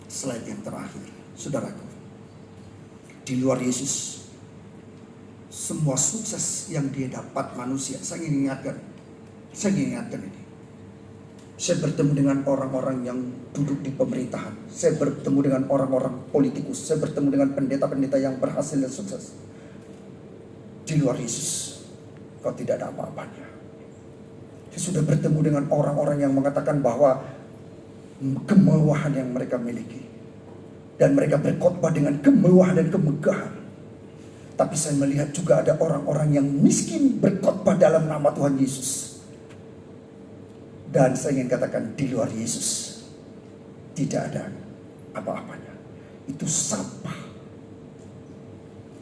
Slide yang terakhir, saudaraku. Di luar Yesus, semua sukses yang dia dapat manusia. Saya ingin ingatkan ini. Saya bertemu dengan orang-orang yang duduk di pemerintahan. Saya bertemu dengan orang-orang politikus. Saya bertemu dengan pendeta-pendeta yang berhasil dan sukses. Di luar Yesus, kau tidak ada apa-apanya. Saya sudah bertemu dengan orang-orang yang mengatakan bahwa kemewahan yang mereka miliki. Dan mereka berkhotbah dengan kemewahan dan kemegahan. Tapi saya melihat juga ada orang-orang yang miskin berkhotbah dalam nama Tuhan Yesus. Dan saya ingin katakan di luar Yesus tidak ada apa-apanya. Itu sampah.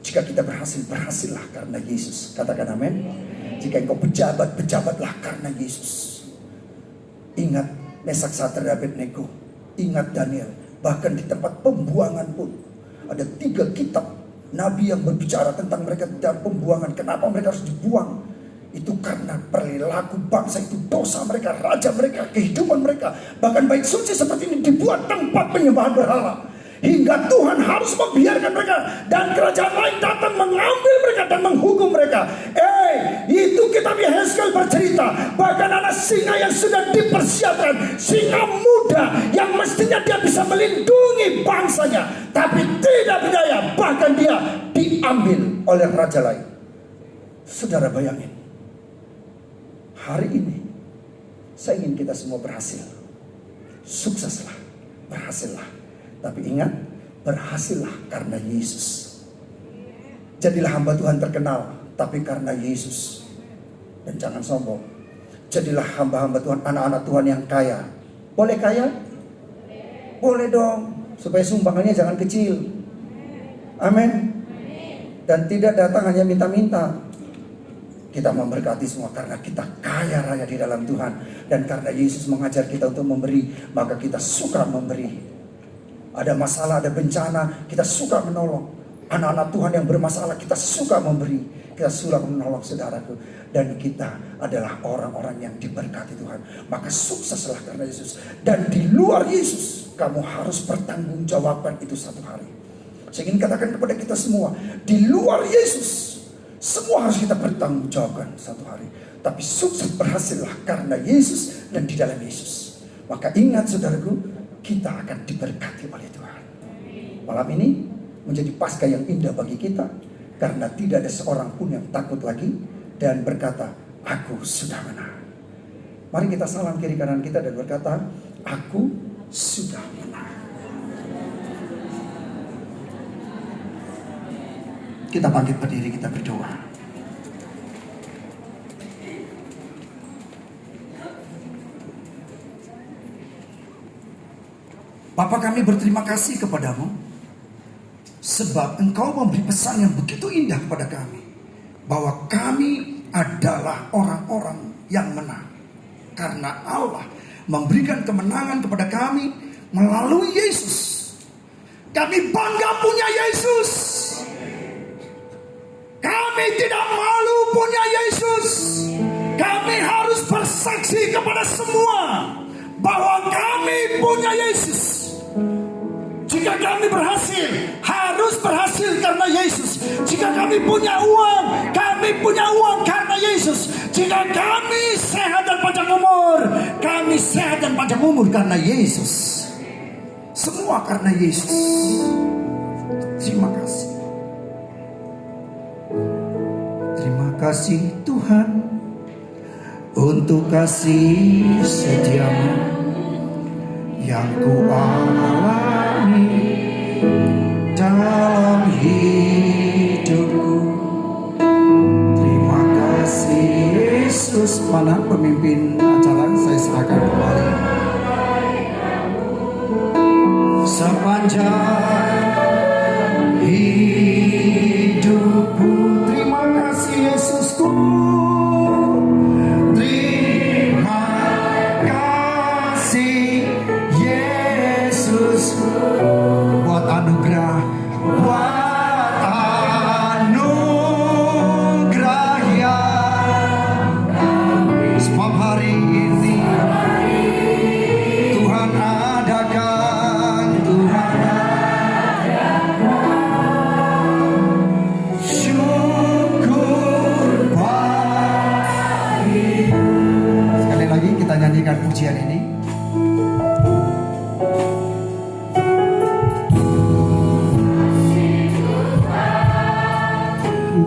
Jika kita berhasil, berhasillah karena Yesus. Katakan amin. Jika engkau pejabat, berjabatlah karena Yesus. Ingat Mesak, Sadrak, Abednego. Ingat Daniel. Bahkan di tempat pembuangan pun ada 3 kitab Nabi yang berbicara tentang mereka dalam pembuangan. Kenapa mereka harus dibuang? Itu karena perilaku bangsa itu, dosa mereka, raja mereka, kehidupan mereka. Bahkan bait suci seperti ini dibuat tempat penyembahan berhala. Hingga Tuhan harus membiarkan mereka dan kerajaan lain datang mengambil mereka dan menghukum mereka. Itu kitab Yehezkel bercerita. Bahkan anak singa yang sudah dipersiapkan, singa muda yang mestinya dia bisa melindungi bangsanya, tapi tidak berdaya. Bahkan dia diambil oleh raja lain. Saudara bayangin, hari ini saya ingin kita semua berhasil. Sukseslah, berhasillah. Tapi ingat, berhasillah karena Yesus. Jadilah hamba Tuhan terkenal, tapi karena Yesus. Dan jangan sombong. Jadilah hamba-hamba Tuhan, anak-anak Tuhan yang kaya. Boleh kaya? Boleh dong. Supaya sumbangannya jangan kecil. Amin. Dan tidak datang hanya minta-minta. Kita memberkati semua karena kita kaya raya di dalam Tuhan. Dan karena Yesus mengajar kita untuk memberi, maka kita suka memberi. Ada masalah, ada bencana, kita suka menolong. Anak-anak Tuhan yang bermasalah, kita suka memberi. Kita suka menolong saudaraku. Dan kita adalah orang-orang yang diberkati Tuhan. Maka sukseslah karena Yesus. Dan di luar Yesus, kamu harus bertanggungjawabkan itu satu hari. Saya ingin katakan kepada kita semua, di luar Yesus, semua harus kita bertanggungjawabkan satu hari. Tapi sukses berhasillah karena Yesus dan di dalam Yesus. Maka ingat saudaraku, kita akan diberkati oleh Tuhan. Malam ini menjadi Paskah yang indah bagi kita. Karena tidak ada seorang pun yang takut lagi. Dan berkata, aku sudah menang. Mari kita salam kiri kanan kita dan berkata, aku sudah menang. Kita bangkit berdiri, kita berdoa. Bapa, kami berterima kasih kepadamu, sebab Engkau memberi pesan yang begitu indah kepada kami, bahwa kami adalah orang-orang yang menang. Karena Allah memberikan kemenangan kepada kami melalui Yesus. Kami bangga punya Yesus. Kami tidak malu punya Yesus. Kami harus bersaksi kepada semua bahwa kami punya Yesus. Jika kami berhasil, harus berhasil karena Yesus. Jika kami punya uang, kami punya uang karena Yesus. Jika kami sehat dan panjang umur, kami sehat dan panjang umur karena Yesus. Semua karena Yesus. Terima kasih. Terima kasih Tuhan untuk kasih setiamu yang ku alami dalam hidupku. Terima kasih Yesus. Mana pemimpin acara? Saya serahkan kembali. Sepanjang hidupku, terima kasih Yesusku. Terima kasih Yesus buat anugerah, buat anugerah yang sebab hari ini Tuhan adakan, Tuhan syukur bagi. Sekali lagi kita nyanyikan pujian ini.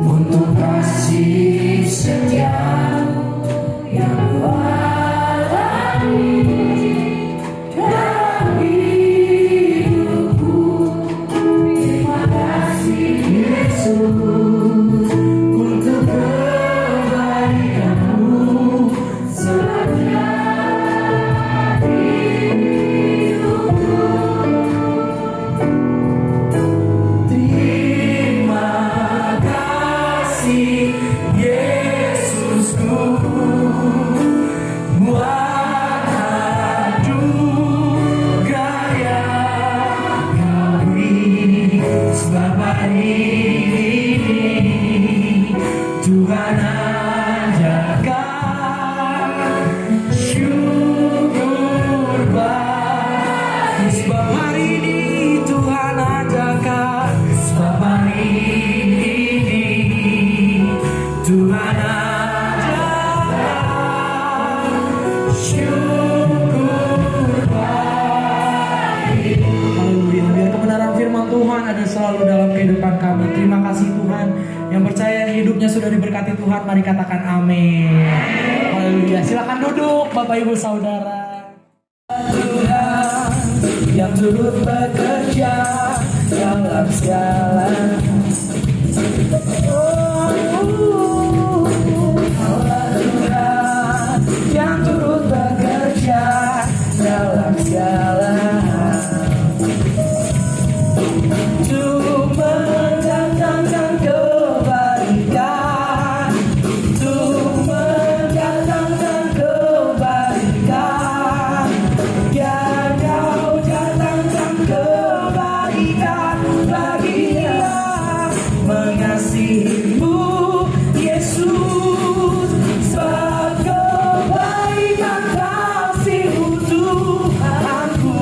Untuk kasih setiamu yang ku alami dalam hidupku. Terima kasih Yesus untuk kebaikan-Mu sepanjang hidupku. Terima kasih Yesusku buat anugerah yang Kau beri. Sebab hari ini Tuhan ajarkan syukur bagi. Sebab hari ini Tuhan ajarkan. Sebab hari ini Tuhan ajarkan syukur bagi. Haleluya. Biar kebenaran firman Tuhan ada selalu dalam kehidupan kami. Terima kasih Tuhan. Yang percaya yang hidupnya sudah diberkati Tuhan, mari katakan amin. Haleluya. Silakan duduk Bapak Ibu Saudara. Tuhan yang turut bekerja dalam segala. Allah Tuhan yang turut bekerja dalam segala untuk mendatangkan kebaikan, untuk mendatangkan kebaikan. Biar Kau datangkan kebaikan bagi dia, mengasihimu Yesus. Sebab kebaikan kasih-Mu Tuhanku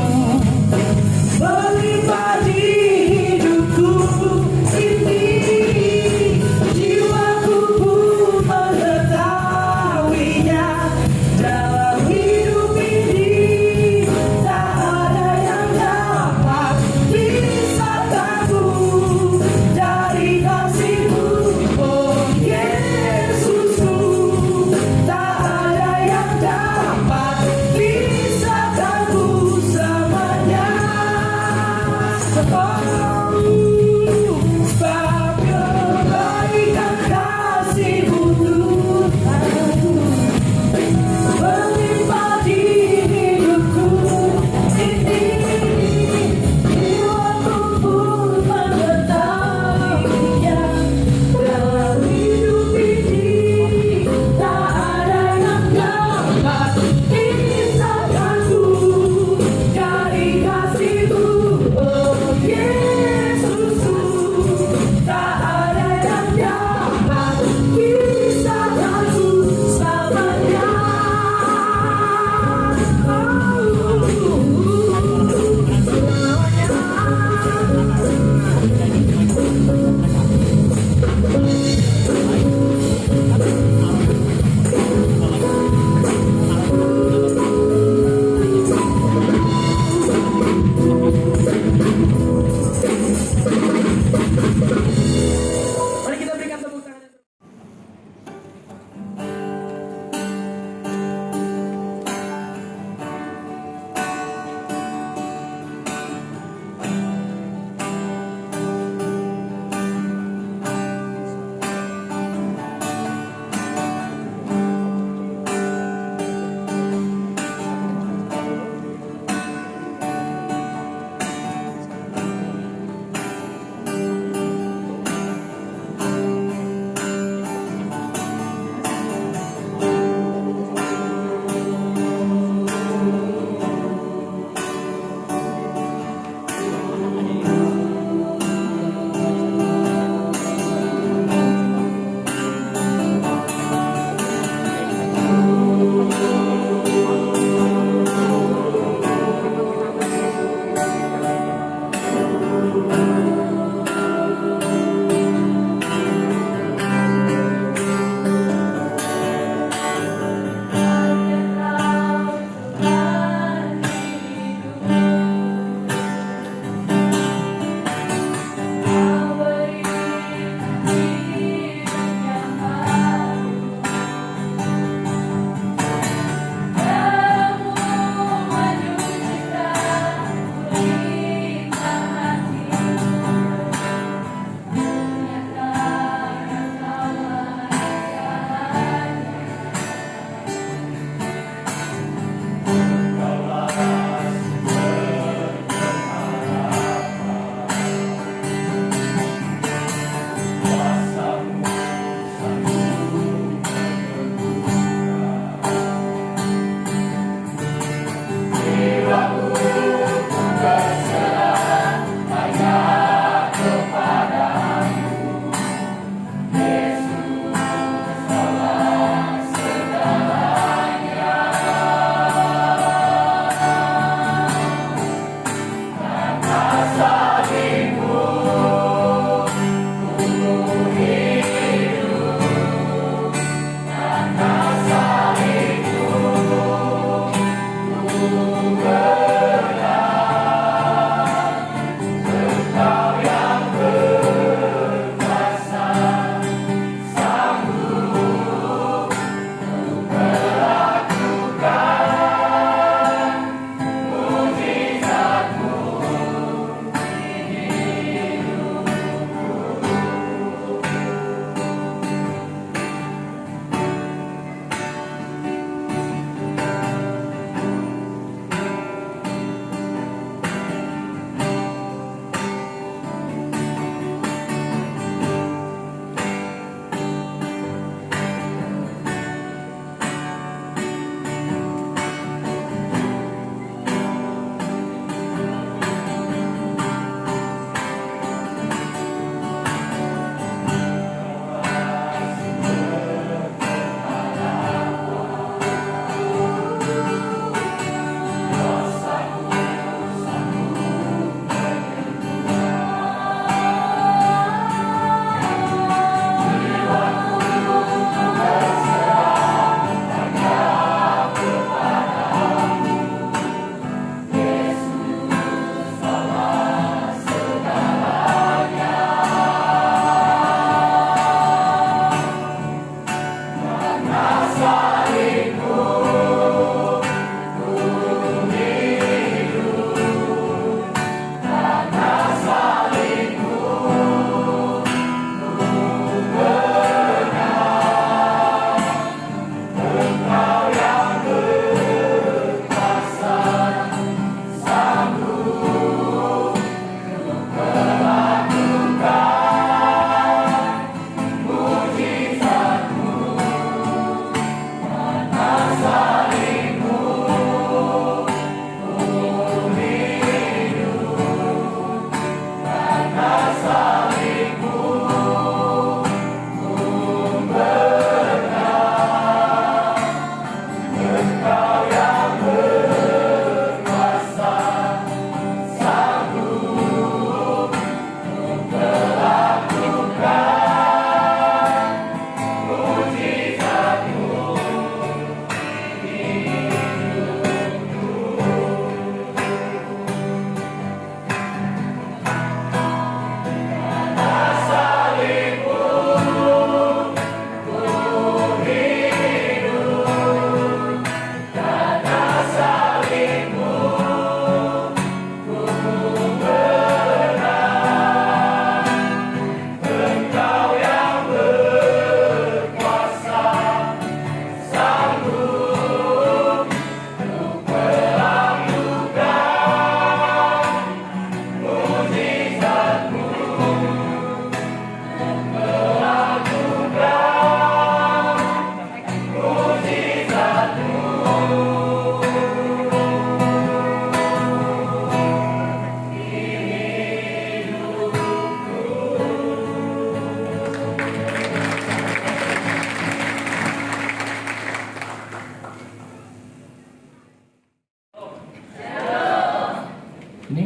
Ini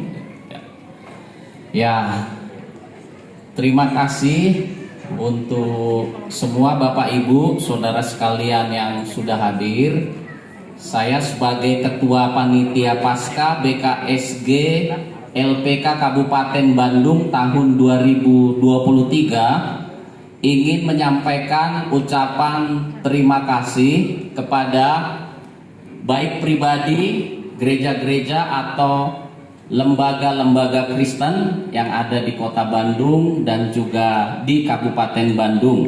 ya, terima kasih untuk semua Bapak Ibu Saudara sekalian yang sudah hadir. Saya sebagai Ketua Panitia Paskah BKSG LPK Kabupaten Bandung tahun 2023 ingin menyampaikan ucapan terima kasih kepada baik pribadi, gereja-gereja atau lembaga-lembaga Kristen yang ada di Kota Bandung dan juga di Kabupaten Bandung.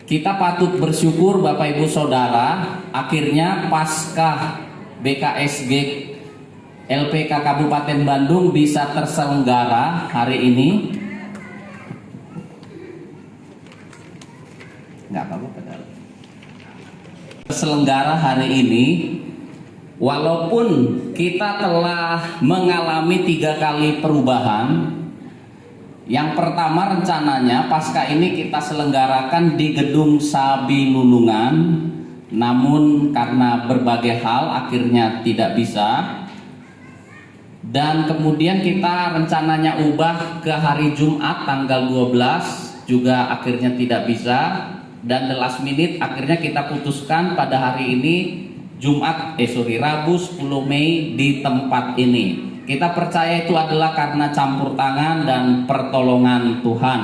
Kita patut bersyukur Bapak Ibu Saudara, akhirnya Paskah BKSG LPK Kabupaten Bandung bisa terselenggara hari ini. Nggak apa-apa. Terselenggara hari ini, walaupun kita telah mengalami 3 kali perubahan. Yang pertama, rencananya Paskah ini kita selenggarakan di Gedung Sabi Lulungan, namun karena berbagai hal akhirnya tidak bisa. Dan kemudian kita rencananya ubah ke hari Jumat tanggal 12, juga akhirnya tidak bisa. Dan the last minute akhirnya kita putuskan pada hari ini Rabu 10 Mei di tempat ini. Kita percaya itu adalah karena campur tangan dan pertolongan Tuhan.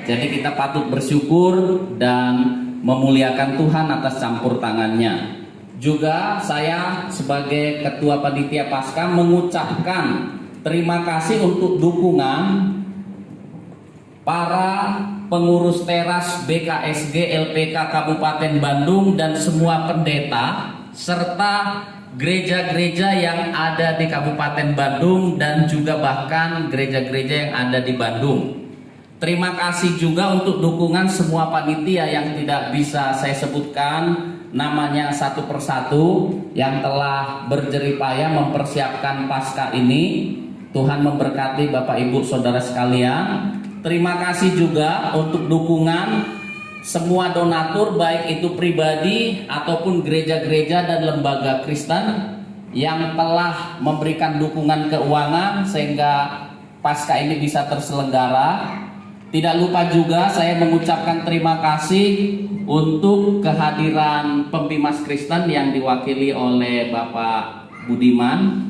Jadi kita patut bersyukur dan memuliakan Tuhan atas campur tangannya. Juga saya sebagai Ketua Panitia Paskah mengucapkan terima kasih untuk dukungan para pengurus teras BKSG LPK Kabupaten Bandung dan semua pendeta serta gereja-gereja yang ada di Kabupaten Bandung dan juga bahkan gereja-gereja yang ada di Bandung. Terima kasih juga untuk dukungan semua panitia yang tidak bisa saya sebutkan namanya satu persatu yang telah berjeripaya mempersiapkan Paskah ini. Tuhan memberkati Bapak Ibu Saudara sekalian. Terima kasih juga untuk dukungan semua donatur baik itu pribadi ataupun gereja-gereja dan lembaga Kristen yang telah memberikan dukungan keuangan sehingga Paskah ini bisa terselenggara. Tidak lupa juga saya mengucapkan terima kasih untuk kehadiran pembimas Kristen yang diwakili oleh Bapak Budiman.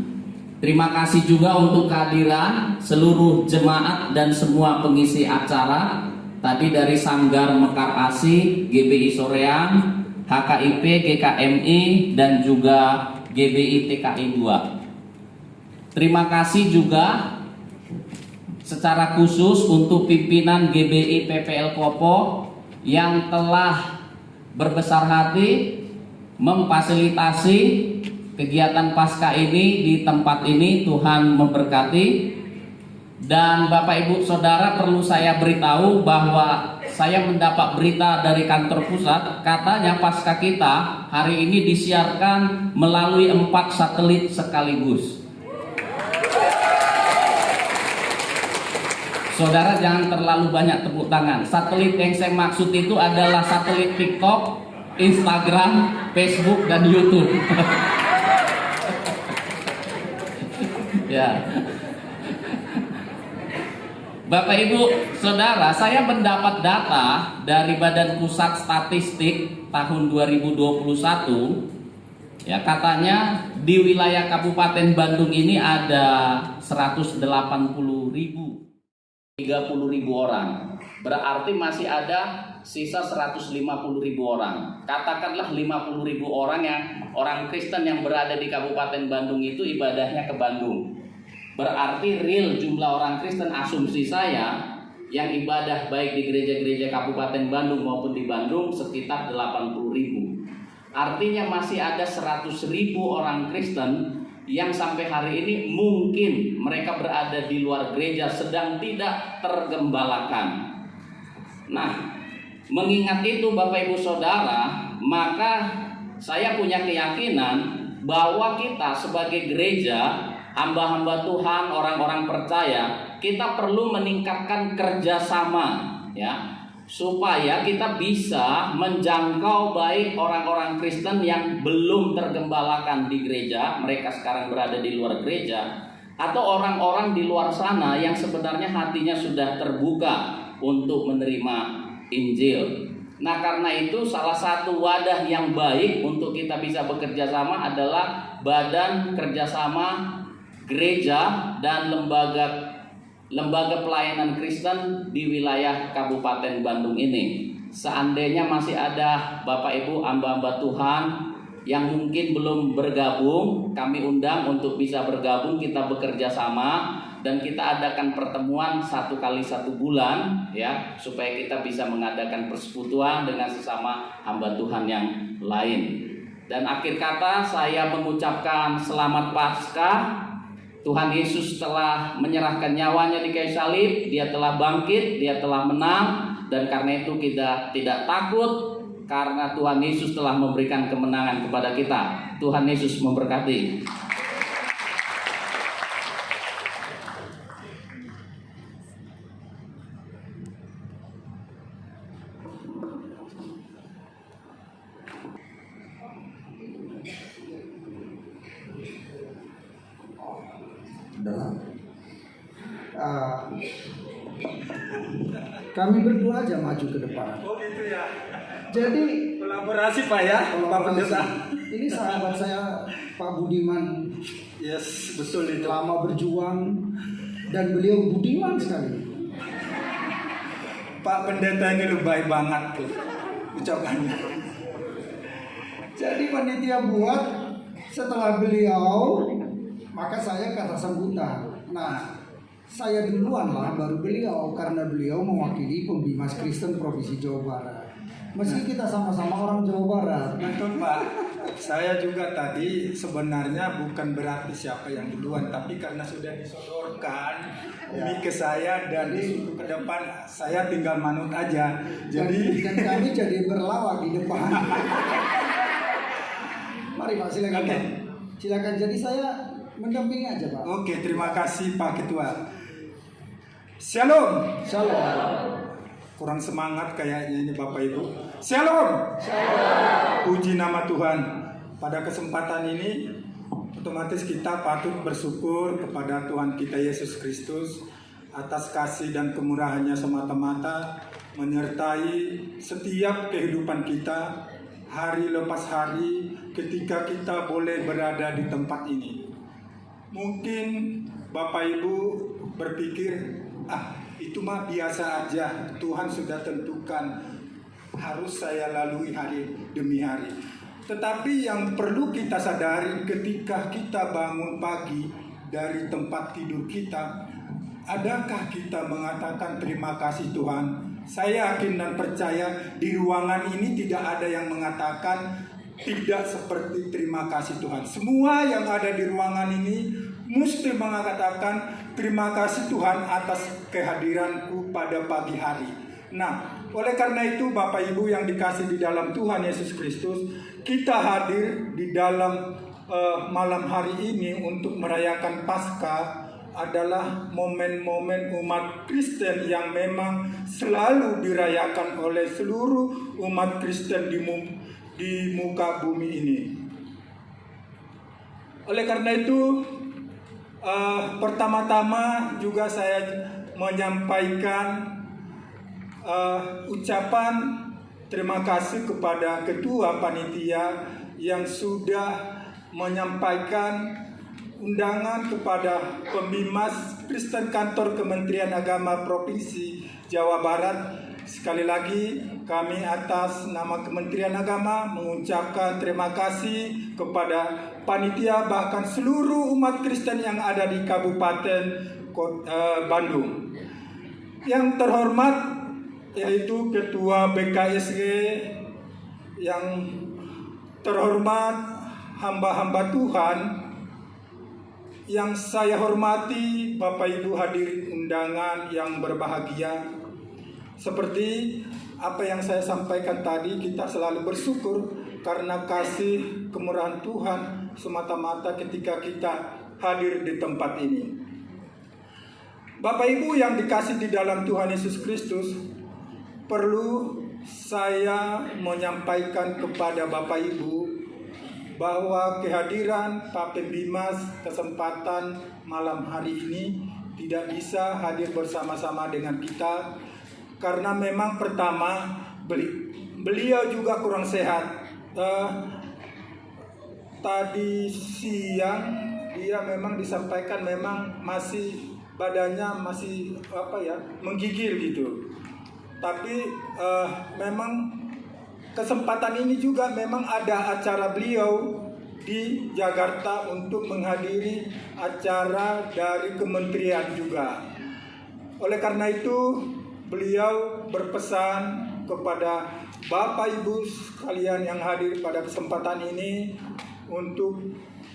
Terima kasih juga untuk kehadiran seluruh jemaat dan semua pengisi acara. Tadi dari Sanggar Mekar Asih, GBI Soreang, HKIP, GKMI, dan juga GBI TKI 2. Terima kasih juga secara khusus untuk pimpinan GBI PPL Kopo yang telah berbesar hati memfasilitasi kegiatan Paskah ini di tempat ini. Tuhan memberkati. Dan Bapak Ibu Saudara, perlu saya beritahu bahwa saya mendapat berita dari kantor pusat, katanya Paskah kita hari ini disiarkan melalui 4 satelit sekaligus. Saudara jangan terlalu banyak tepuk tangan. Satelit yang saya maksud itu adalah satelit TikTok, Instagram, Facebook, dan YouTube. Ya. Bapak Ibu Saudara, saya mendapat data dari Badan Pusat Statistik tahun 2021. Ya, katanya di wilayah Kabupaten Bandung ini ada 180.000, 30.000 orang. Berarti masih ada sisa 150.000 orang. Katakanlah 50.000 orang yang orang Kristen yang berada di Kabupaten Bandung itu ibadahnya ke Bandung. Berarti real jumlah orang Kristen asumsi saya yang ibadah baik di gereja-gereja Kabupaten Bandung maupun di Bandung sekitar 80.000. Artinya masih ada 100.000 orang Kristen yang sampai hari ini mungkin mereka berada di luar gereja sedang tidak tergembalakan. Nah, mengingat itu Bapak Ibu Saudara, maka saya punya keyakinan bahwa kita sebagai gereja, hamba-hamba Tuhan, orang-orang percaya, kita perlu meningkatkan kerjasama, ya, supaya kita bisa menjangkau baik orang-orang Kristen yang belum tergembalakan di gereja, mereka sekarang berada di luar gereja, atau orang-orang di luar sana yang sebenarnya hatinya sudah terbuka untuk menerima Injil. Nah, karena itu salah satu wadah yang baik untuk kita bisa bekerja sama adalah badan kerjasama gereja dan lembaga pelayanan Kristen di wilayah Kabupaten Bandung ini. Seandainya masih ada Bapak Ibu hamba-hamba Tuhan yang mungkin belum bergabung, kami undang untuk bisa bergabung, kita bekerja sama dan kita adakan pertemuan 1 kali 1 bulan ya, supaya kita bisa mengadakan persekutuan dengan sesama hamba Tuhan yang lain. Dan akhir kata saya mengucapkan selamat Paskah. Tuhan Yesus telah menyerahkan nyawanya di kayu salib, Dia telah bangkit, Dia telah menang, dan karena itu kita tidak takut karena Tuhan Yesus telah memberikan kemenangan kepada kita. Tuhan Yesus memberkati. Kami berdua aja maju ke depan. Oh gitu ya. Jadi Kolaborasi Pak ya, Pak Pendeta. ini sahabat saya Pak Budiman, Yes, betul itu. lama berjuang dan beliau budiman sekali. Pak Pendeta ini lebay banget tuh ucapannya. Jadi panitia buat setelah beliau, maka saya kata sambutan. Nah, saya duluan lah baru beliau karena beliau mewakili Pembimas Kristen Provinsi Jawa Barat. Meski kita sama-sama orang Jawa Barat. Betul Pak. Saya juga tadi sebenarnya bukan berarti siapa yang duluan, tapi karena sudah disodorkan ini ke saya dan disuruh ke depan, saya tinggal manut aja. Jadi Dan kami jadi berlawak di depan. Mari Pak, silakan. Oke. Pak. Silakan. Jadi saya mendampingi aja Pak. Oke, terima kasih Pak Ketua. Shalom. Shalom. Kurang semangat kayaknya ini Bapak Ibu. Shalom. Puji nama Tuhan. Pada kesempatan ini otomatis kita patut bersyukur kepada Tuhan kita Yesus Kristus atas kasih dan kemurahannya semata-mata menyertai setiap kehidupan kita hari lepas hari ketika kita boleh berada di tempat ini. Mungkin Bapak Ibu berpikir, itu mah biasa aja, Tuhan sudah tentukan harus saya lalui hari demi hari. Tetapi yang perlu kita sadari ketika kita bangun pagi dari tempat tidur kita, adakah kita mengatakan terima kasih Tuhan? Saya yakin dan percaya di ruangan ini tidak ada yang mengatakan tidak seperti terima kasih Tuhan. Semua yang ada di ruangan ini mesti mengatakan terima kasih Tuhan atas kehadiranku pada pagi hari. Nah, oleh karena itu Bapak Ibu yang dikasih di dalam Tuhan Yesus Kristus, kita hadir di dalam malam hari ini untuk merayakan Paskah adalah momen-momen umat Kristen yang memang selalu dirayakan oleh seluruh umat Kristen di muka bumi ini. Oleh karena itu, pertama-tama juga saya menyampaikan ucapan terima kasih kepada Ketua Panitia yang sudah menyampaikan undangan kepada Pembimas Kristen Kantor Kementerian Agama Provinsi Jawa Barat. Sekali lagi kami atas nama Kementerian Agama mengucapkan terima kasih kepada panitia bahkan seluruh umat Kristen yang ada di Kabupaten Bandung. Yang terhormat yaitu Ketua BKSG, yang terhormat hamba-hamba Tuhan yang saya hormati, Bapak Ibu hadirin undangan yang berbahagia. Seperti apa yang saya sampaikan tadi, kita selalu bersyukur karena kasih kemurahan Tuhan semata-mata ketika kita hadir di tempat ini. Bapak Ibu yang dikasih di dalam Tuhan Yesus Kristus, perlu saya menyampaikan kepada Bapak Ibu bahwa kehadiran Pak Pembimas kesempatan malam hari ini tidak bisa hadir bersama-sama dengan kita karena memang pertama beliau juga kurang sehat. Tadi siang dia memang disampaikan memang masih badannya masih menggigil gitu. Tapi memang kesempatan ini juga memang ada acara beliau di Jakarta untuk menghadiri acara dari kementerian juga. Oleh karena itu beliau berpesan kepada Bapak Ibu sekalian yang hadir pada kesempatan ini untuk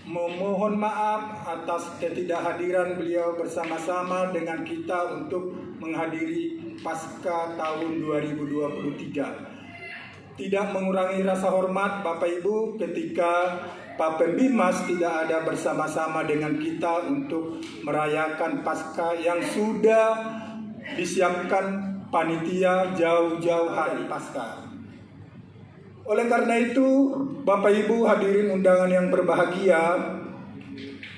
memohon maaf atas ketidakhadiran beliau bersama-sama dengan kita untuk menghadiri Paskah tahun 2023. Tidak mengurangi rasa hormat Bapak Ibu ketika Pak Pembimas tidak ada bersama-sama dengan kita untuk merayakan Paskah yang sudah disiapkan panitia jauh-jauh hari Paskah. Oleh karena itu, Bapak Ibu hadirin undangan yang berbahagia,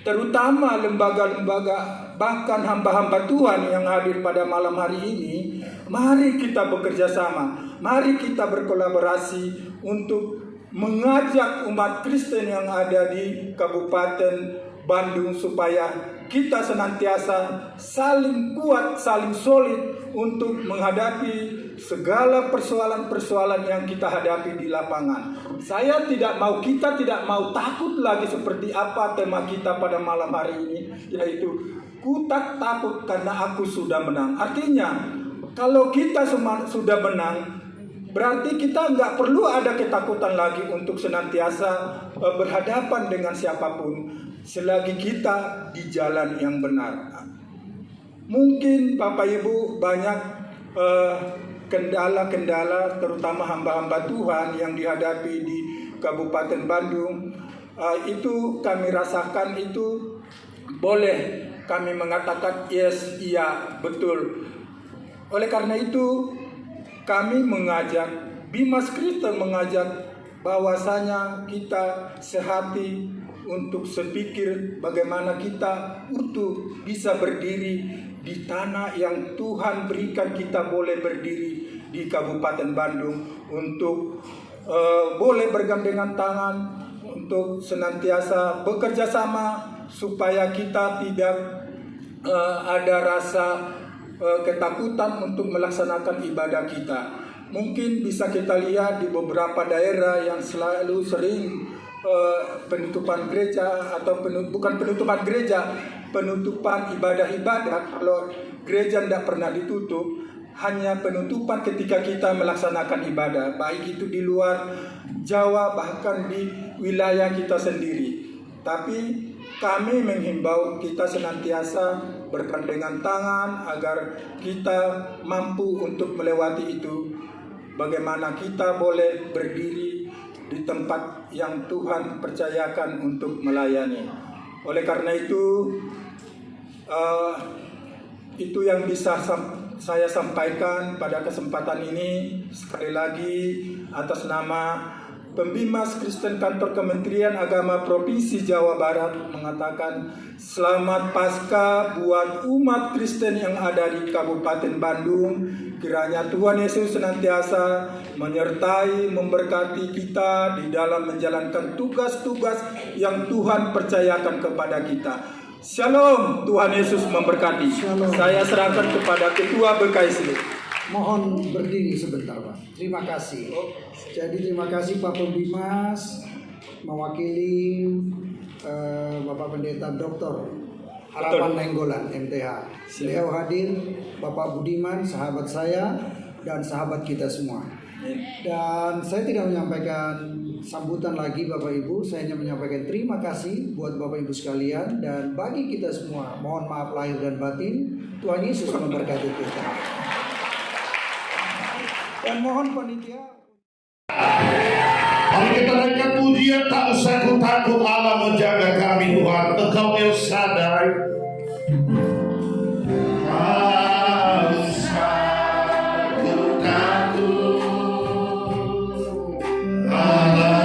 terutama lembaga-lembaga bahkan hamba-hamba Tuhan yang hadir pada malam hari ini, mari kita bekerja sama, mari kita berkolaborasi untuk mengajak umat Kristen yang ada di Kabupaten Bandung supaya kita senantiasa saling kuat, saling solid untuk menghadapi segala persoalan-persoalan yang kita hadapi di lapangan. Kita tidak mau takut lagi seperti apa tema kita pada malam hari ini, yaitu ku tak takut karena aku sudah menang. Artinya kalau kita sudah menang, berarti kita nggak perlu ada ketakutan lagi untuk senantiasa berhadapan dengan siapapun selagi kita di jalan yang benar. Mungkin Bapak Ibu banyak kendala-kendala terutama hamba-hamba Tuhan yang dihadapi di Kabupaten Bandung. Itu kami rasakan, itu boleh kami mengatakan yes, iya, betul. Oleh karena itu kami mengajak, Bimas Kristen mengajak bahwasanya kita sehati untuk sepikir bagaimana kita utuh bisa berdiri di tanah yang Tuhan berikan kita boleh berdiri di Kabupaten Bandung untuk boleh bergandengan tangan untuk senantiasa bekerja sama supaya kita tidak ada rasa ketakutan untuk melaksanakan ibadah kita. Mungkin bisa kita lihat di beberapa daerah yang selalu sering penutupan gereja atau bukan penutupan gereja, penutupan ibadah-ibadah. Kalau gereja tidak pernah ditutup, hanya penutupan ketika kita melaksanakan ibadah, baik itu di luar Jawa bahkan di wilayah kita sendiri. Tapi kami menghimbau kita senantiasa bergandengan tangan agar kita mampu untuk melewati itu. Bagaimana kita boleh berdiri di tempat yang Tuhan percayakan untuk melayani. Oleh karena itu yang bisa saya sampaikan pada kesempatan ini. Sekali lagi atas nama Pembimas Kristen Kantor Kementerian Agama Provinsi Jawa Barat mengatakan selamat Paskah buat umat Kristen yang ada di Kabupaten Bandung. Kiranya Tuhan Yesus senantiasa menyertai, memberkati kita di dalam menjalankan tugas-tugas yang Tuhan percayakan kepada kita. Shalom, Tuhan Yesus memberkati. Shalom. Saya serahkan kepada Ketua BKSD. Mohon berdiri sebentar, Pak. Terima kasih. Jadi terima kasih Pak Pembimas mewakili Bapak Pendeta Dr. Harapan Nainggolan MTH. Beliau hadir, Bapak Budiman, sahabat saya dan sahabat kita semua. Dan saya tidak menyampaikan sambutan lagi Bapak Ibu, saya hanya menyampaikan terima kasih buat Bapak Ibu sekalian dan bagi kita semua. Mohon maaf lahir dan batin. Tuhan Yesus memberkati kita. Dan mohon panitia. Mari kita naikkan pujian, tak usah takut, Allah menjaga kami Tuhan. Engkau El Shaddai. Tak usah takut, Allah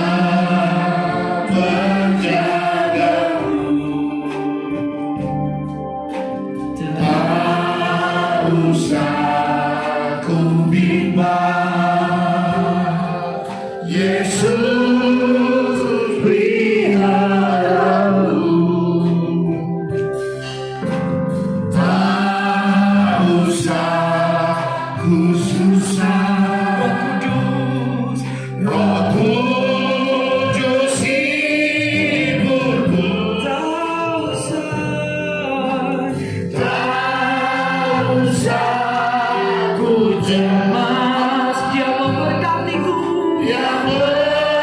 Mas Dia memberkatiku. Dia memberkati.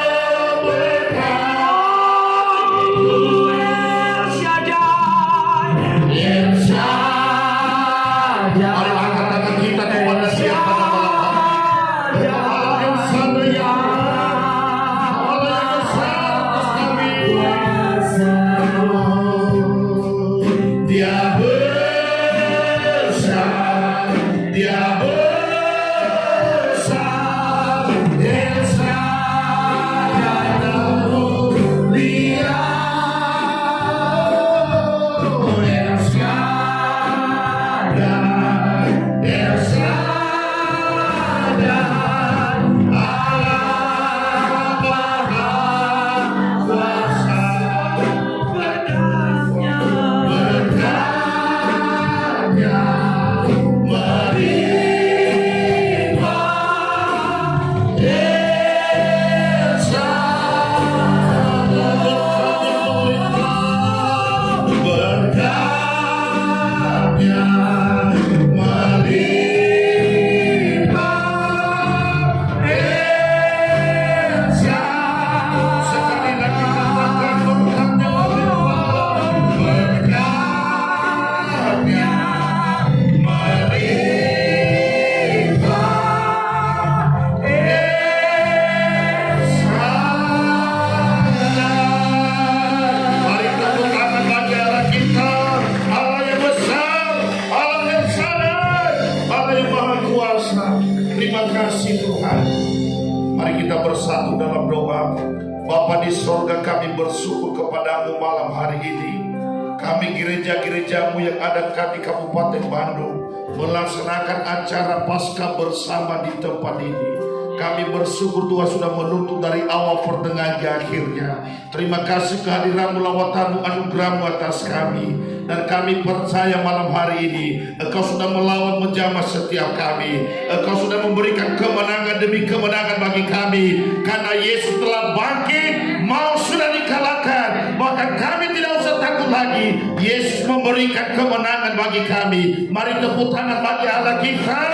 El Shaddai. El Shaddai. Mari angkat tangan kita kepada Dia pada malam hari. Allah yang sana ya. Allah yang besar atas kami. Dia besar. Dia besar. El Shaddai mulia. El Shaddai. El Shaddai. Allah Maha Kuasa. Berkatnya melimpah. El Shaddai. Berkatnya melimpah. El Shaddai. Sekali lagi katakan berkatnya melimpah. Berkatnya melimpah. El Shaddai. Mari tepuk tangan bagi Allah kita, Allah yang besar, Allah yang sadar, Allah yang maha kuasa. Terima kasih Tuhan. Mari kita bersatu dalam doa. Bapa di sorga, kami bersyukur kepadamu malam hari ini. Kami gereja-gerejamu yang ada di Kabupaten Bandung melaksanakan acara Paskah bersama di tempat ini. Kami bersyukur Tuhan sudah menuntut dari awal pertengahan hingga akhirnya. Terima kasih kehadiranmu, lawatanmu, anugerahmu atas kami. Dan kami percaya malam hari ini Engkau sudah melawan menjamah setiap kami. Engkau sudah memberikan kemenangan demi kemenangan bagi kami. Karena Yesus telah bangkit, maut sudah dikalahkan. Bahkan kami tidak usah takut lagi. Yesus memberikan kemenangan bagi kami. Mari tepuk tangan bagi Allah kita.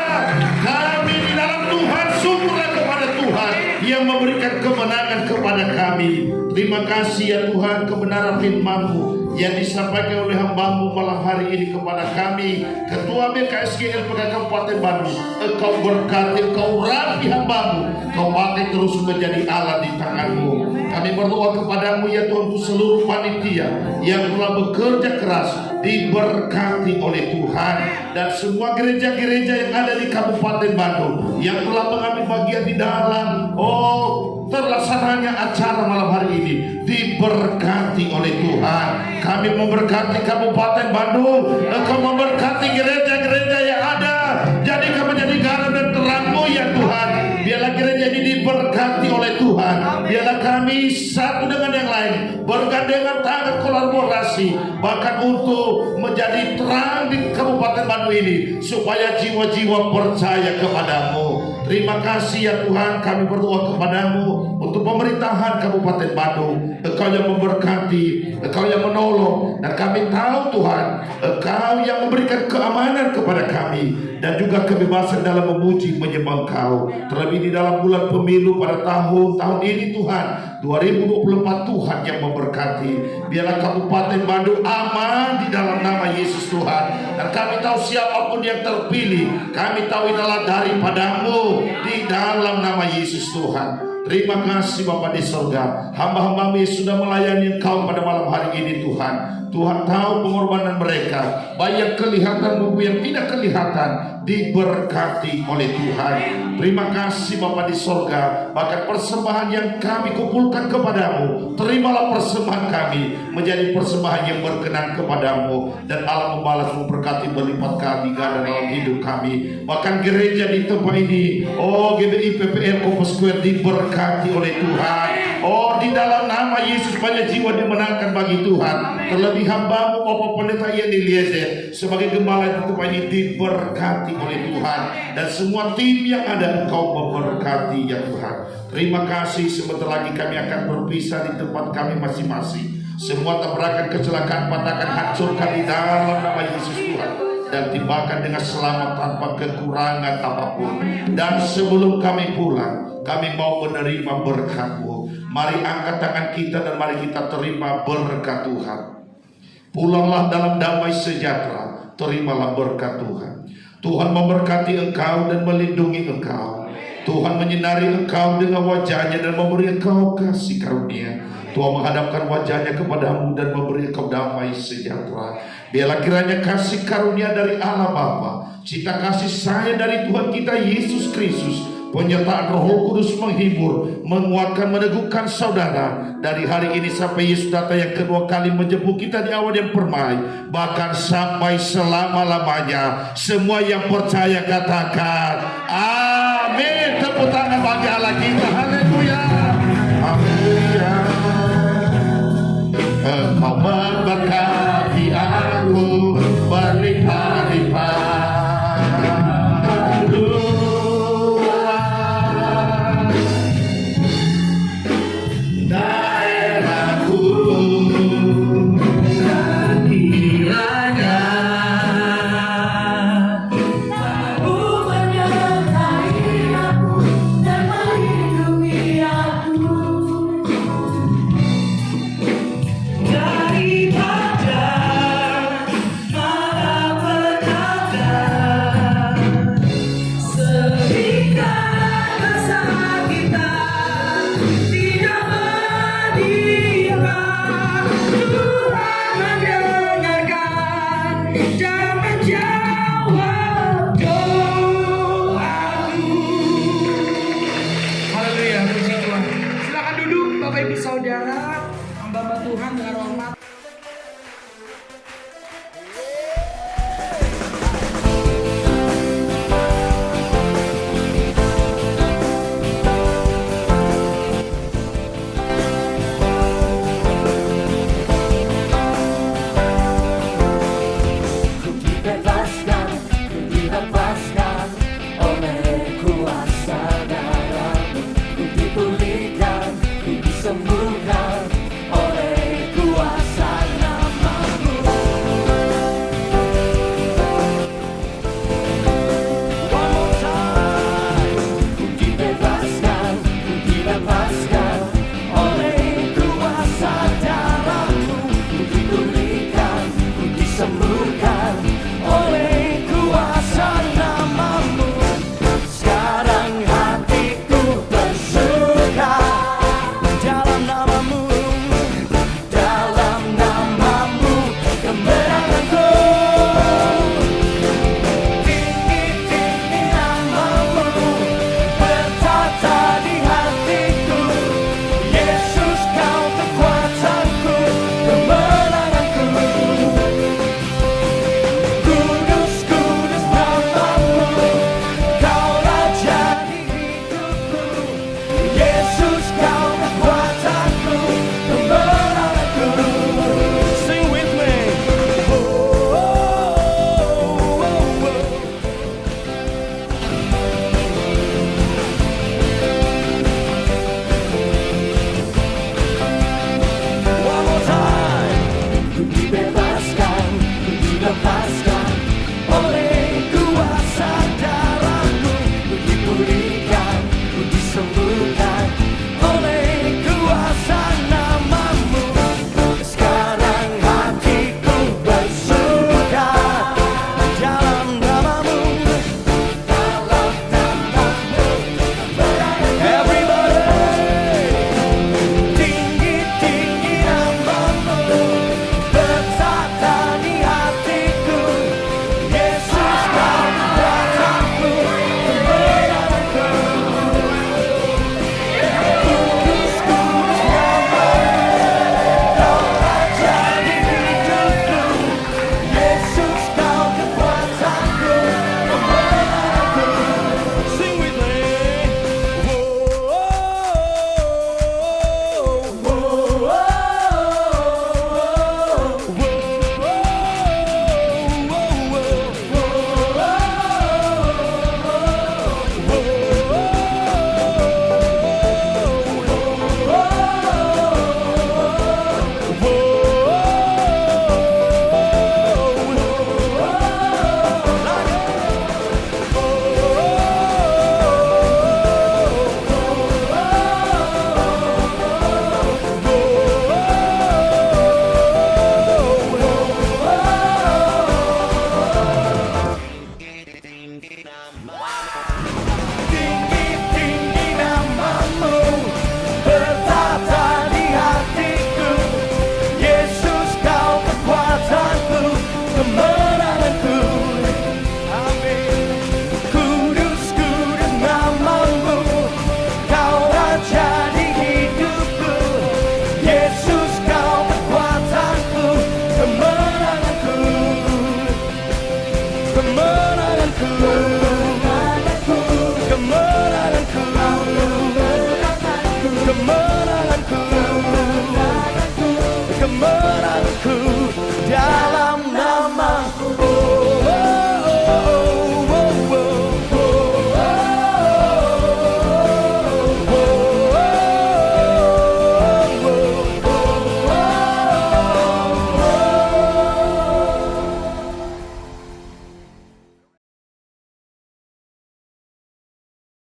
Kami di dalam Tuhan, syukurlah kepada Tuhan yang memberikan kemenangan kepada kami. Terima kasih ya Tuhan, kebenaran firman-Mu yang disampaikan oleh hamba-Mu malam hari ini kepada kami, Ketua BKSG LPK Kabupaten Bandung. Engkau berkati, Engkau rapi hamba-Mu, Engkau pakai terus menjadi Allah di tangan-Mu. Kami berdoa kepadamu ya Tuhan, untuk seluruh panitia yang telah bekerja keras, diberkati oleh Tuhan. Dan semua gereja-gereja yang ada di Kabupaten Bandung yang telah mengambil bagian di dalam terlaksananya acara malam hari ini, diberkati oleh Tuhan. Kami memberkati Kabupaten Bandung. Engkau memberkati gereja-gereja yang ada. Jadikan menjadi garam dan terang-Mu ya Tuhan. Biarlah gereja ini diberkati oleh Tuhan. Biarlah kami satu dengan yang lain, bergandengan tangan, kolaborasi, bahkan untuk menjadi terang di Kabupaten Bandung ini, supaya jiwa-jiwa percaya kepadamu. Terima kasih ya Tuhan, kami berdoa kepadamu untuk pemerintahan Kabupaten Bandung. Engkau yang memberkati, Engkau yang menolong, dan kami tahu Tuhan, Engkau yang memberikan keamanan kepada kami dan juga kebebasan dalam memuji menyembah Engkau. Terlebih di dalam bulan pemilu pada tahun ini Tuhan 2024, Tuhan yang memberkati. Biarlah Kabupaten Bandung aman di dalam nama Yesus Tuhan. Dan kami tahu siapapun yang terpilih, kami tahu adalah daripada-Mu di dalam nama Yesus Tuhan. Terima kasih Bapa di surga. Hamba-hamba-Mu sudah melayani Engkau pada malam hari ini Tuhan. Tuhan tahu pengorbanan mereka, baik yang kelihatan maupun yang tidak kelihatan, diberkati oleh Tuhan. Terima kasih Bapa di surga. Bahkan persembahan yang kami kumpulkan kepadamu, terimalah persembahan kami menjadi persembahan yang berkenan kepadamu. Dan Allah membalas memberkati berlipat kali ganda dalam hidup kami. Bahkan gereja di tempat ini, GBI PPL Kompas Square, diberkati oleh Tuhan. Di dalam nama Yesus banyak jiwa dimenangkan bagi Tuhan. Terlebih hamba-Mu Bapak Pendeta Ian Eliezer sebagai gembala di tempat ini, diberkati oleh Tuhan. Dan semua tim yang ada, Engkau memberkati ya Tuhan. Terima kasih. Sebentar lagi kami akan berpisah di tempat kami masing-masing. Semua tabrakan, kecelakaan, patahkan, hancurkan di dalam nama Yesus Tuhan. dan tibakan dengan selamat tanpa kekurangan apapun. Dan sebelum kami pulang, kami mau menerima berkat-Mu. Mari angkat tangan kita dan mari kita terima berkat Tuhan. Pulanglah dalam damai sejahtera, terimalah berkat Tuhan. Tuhan memberkati engkau dan melindungi engkau. Tuhan menyinari engkau dengan wajahnya dan memberi engkau kasih karunia. Tuhan menghadapkan wajahnya kepadamu dan memberi engkau damai sejahtera. Biarlah kiranya kasih karunia dari Allah Bapa, cinta kasih sayang dari Tuhan kita Yesus Kristus, penyertaan Roh Kudus menghibur, menguatkan, meneguhkan saudara dari hari ini sampai Yesus datang yang kedua kali menjemput kita di awan yang permai, bahkan sampai selama-lamanya. Semua yang percaya katakan amin. Tepuk tangan bagi Allah kita. Haleluya. Haleluya. Engkau memberkati aku berlimpah-limpah. Saudara, hamba Tuhan dengan hormat. Ku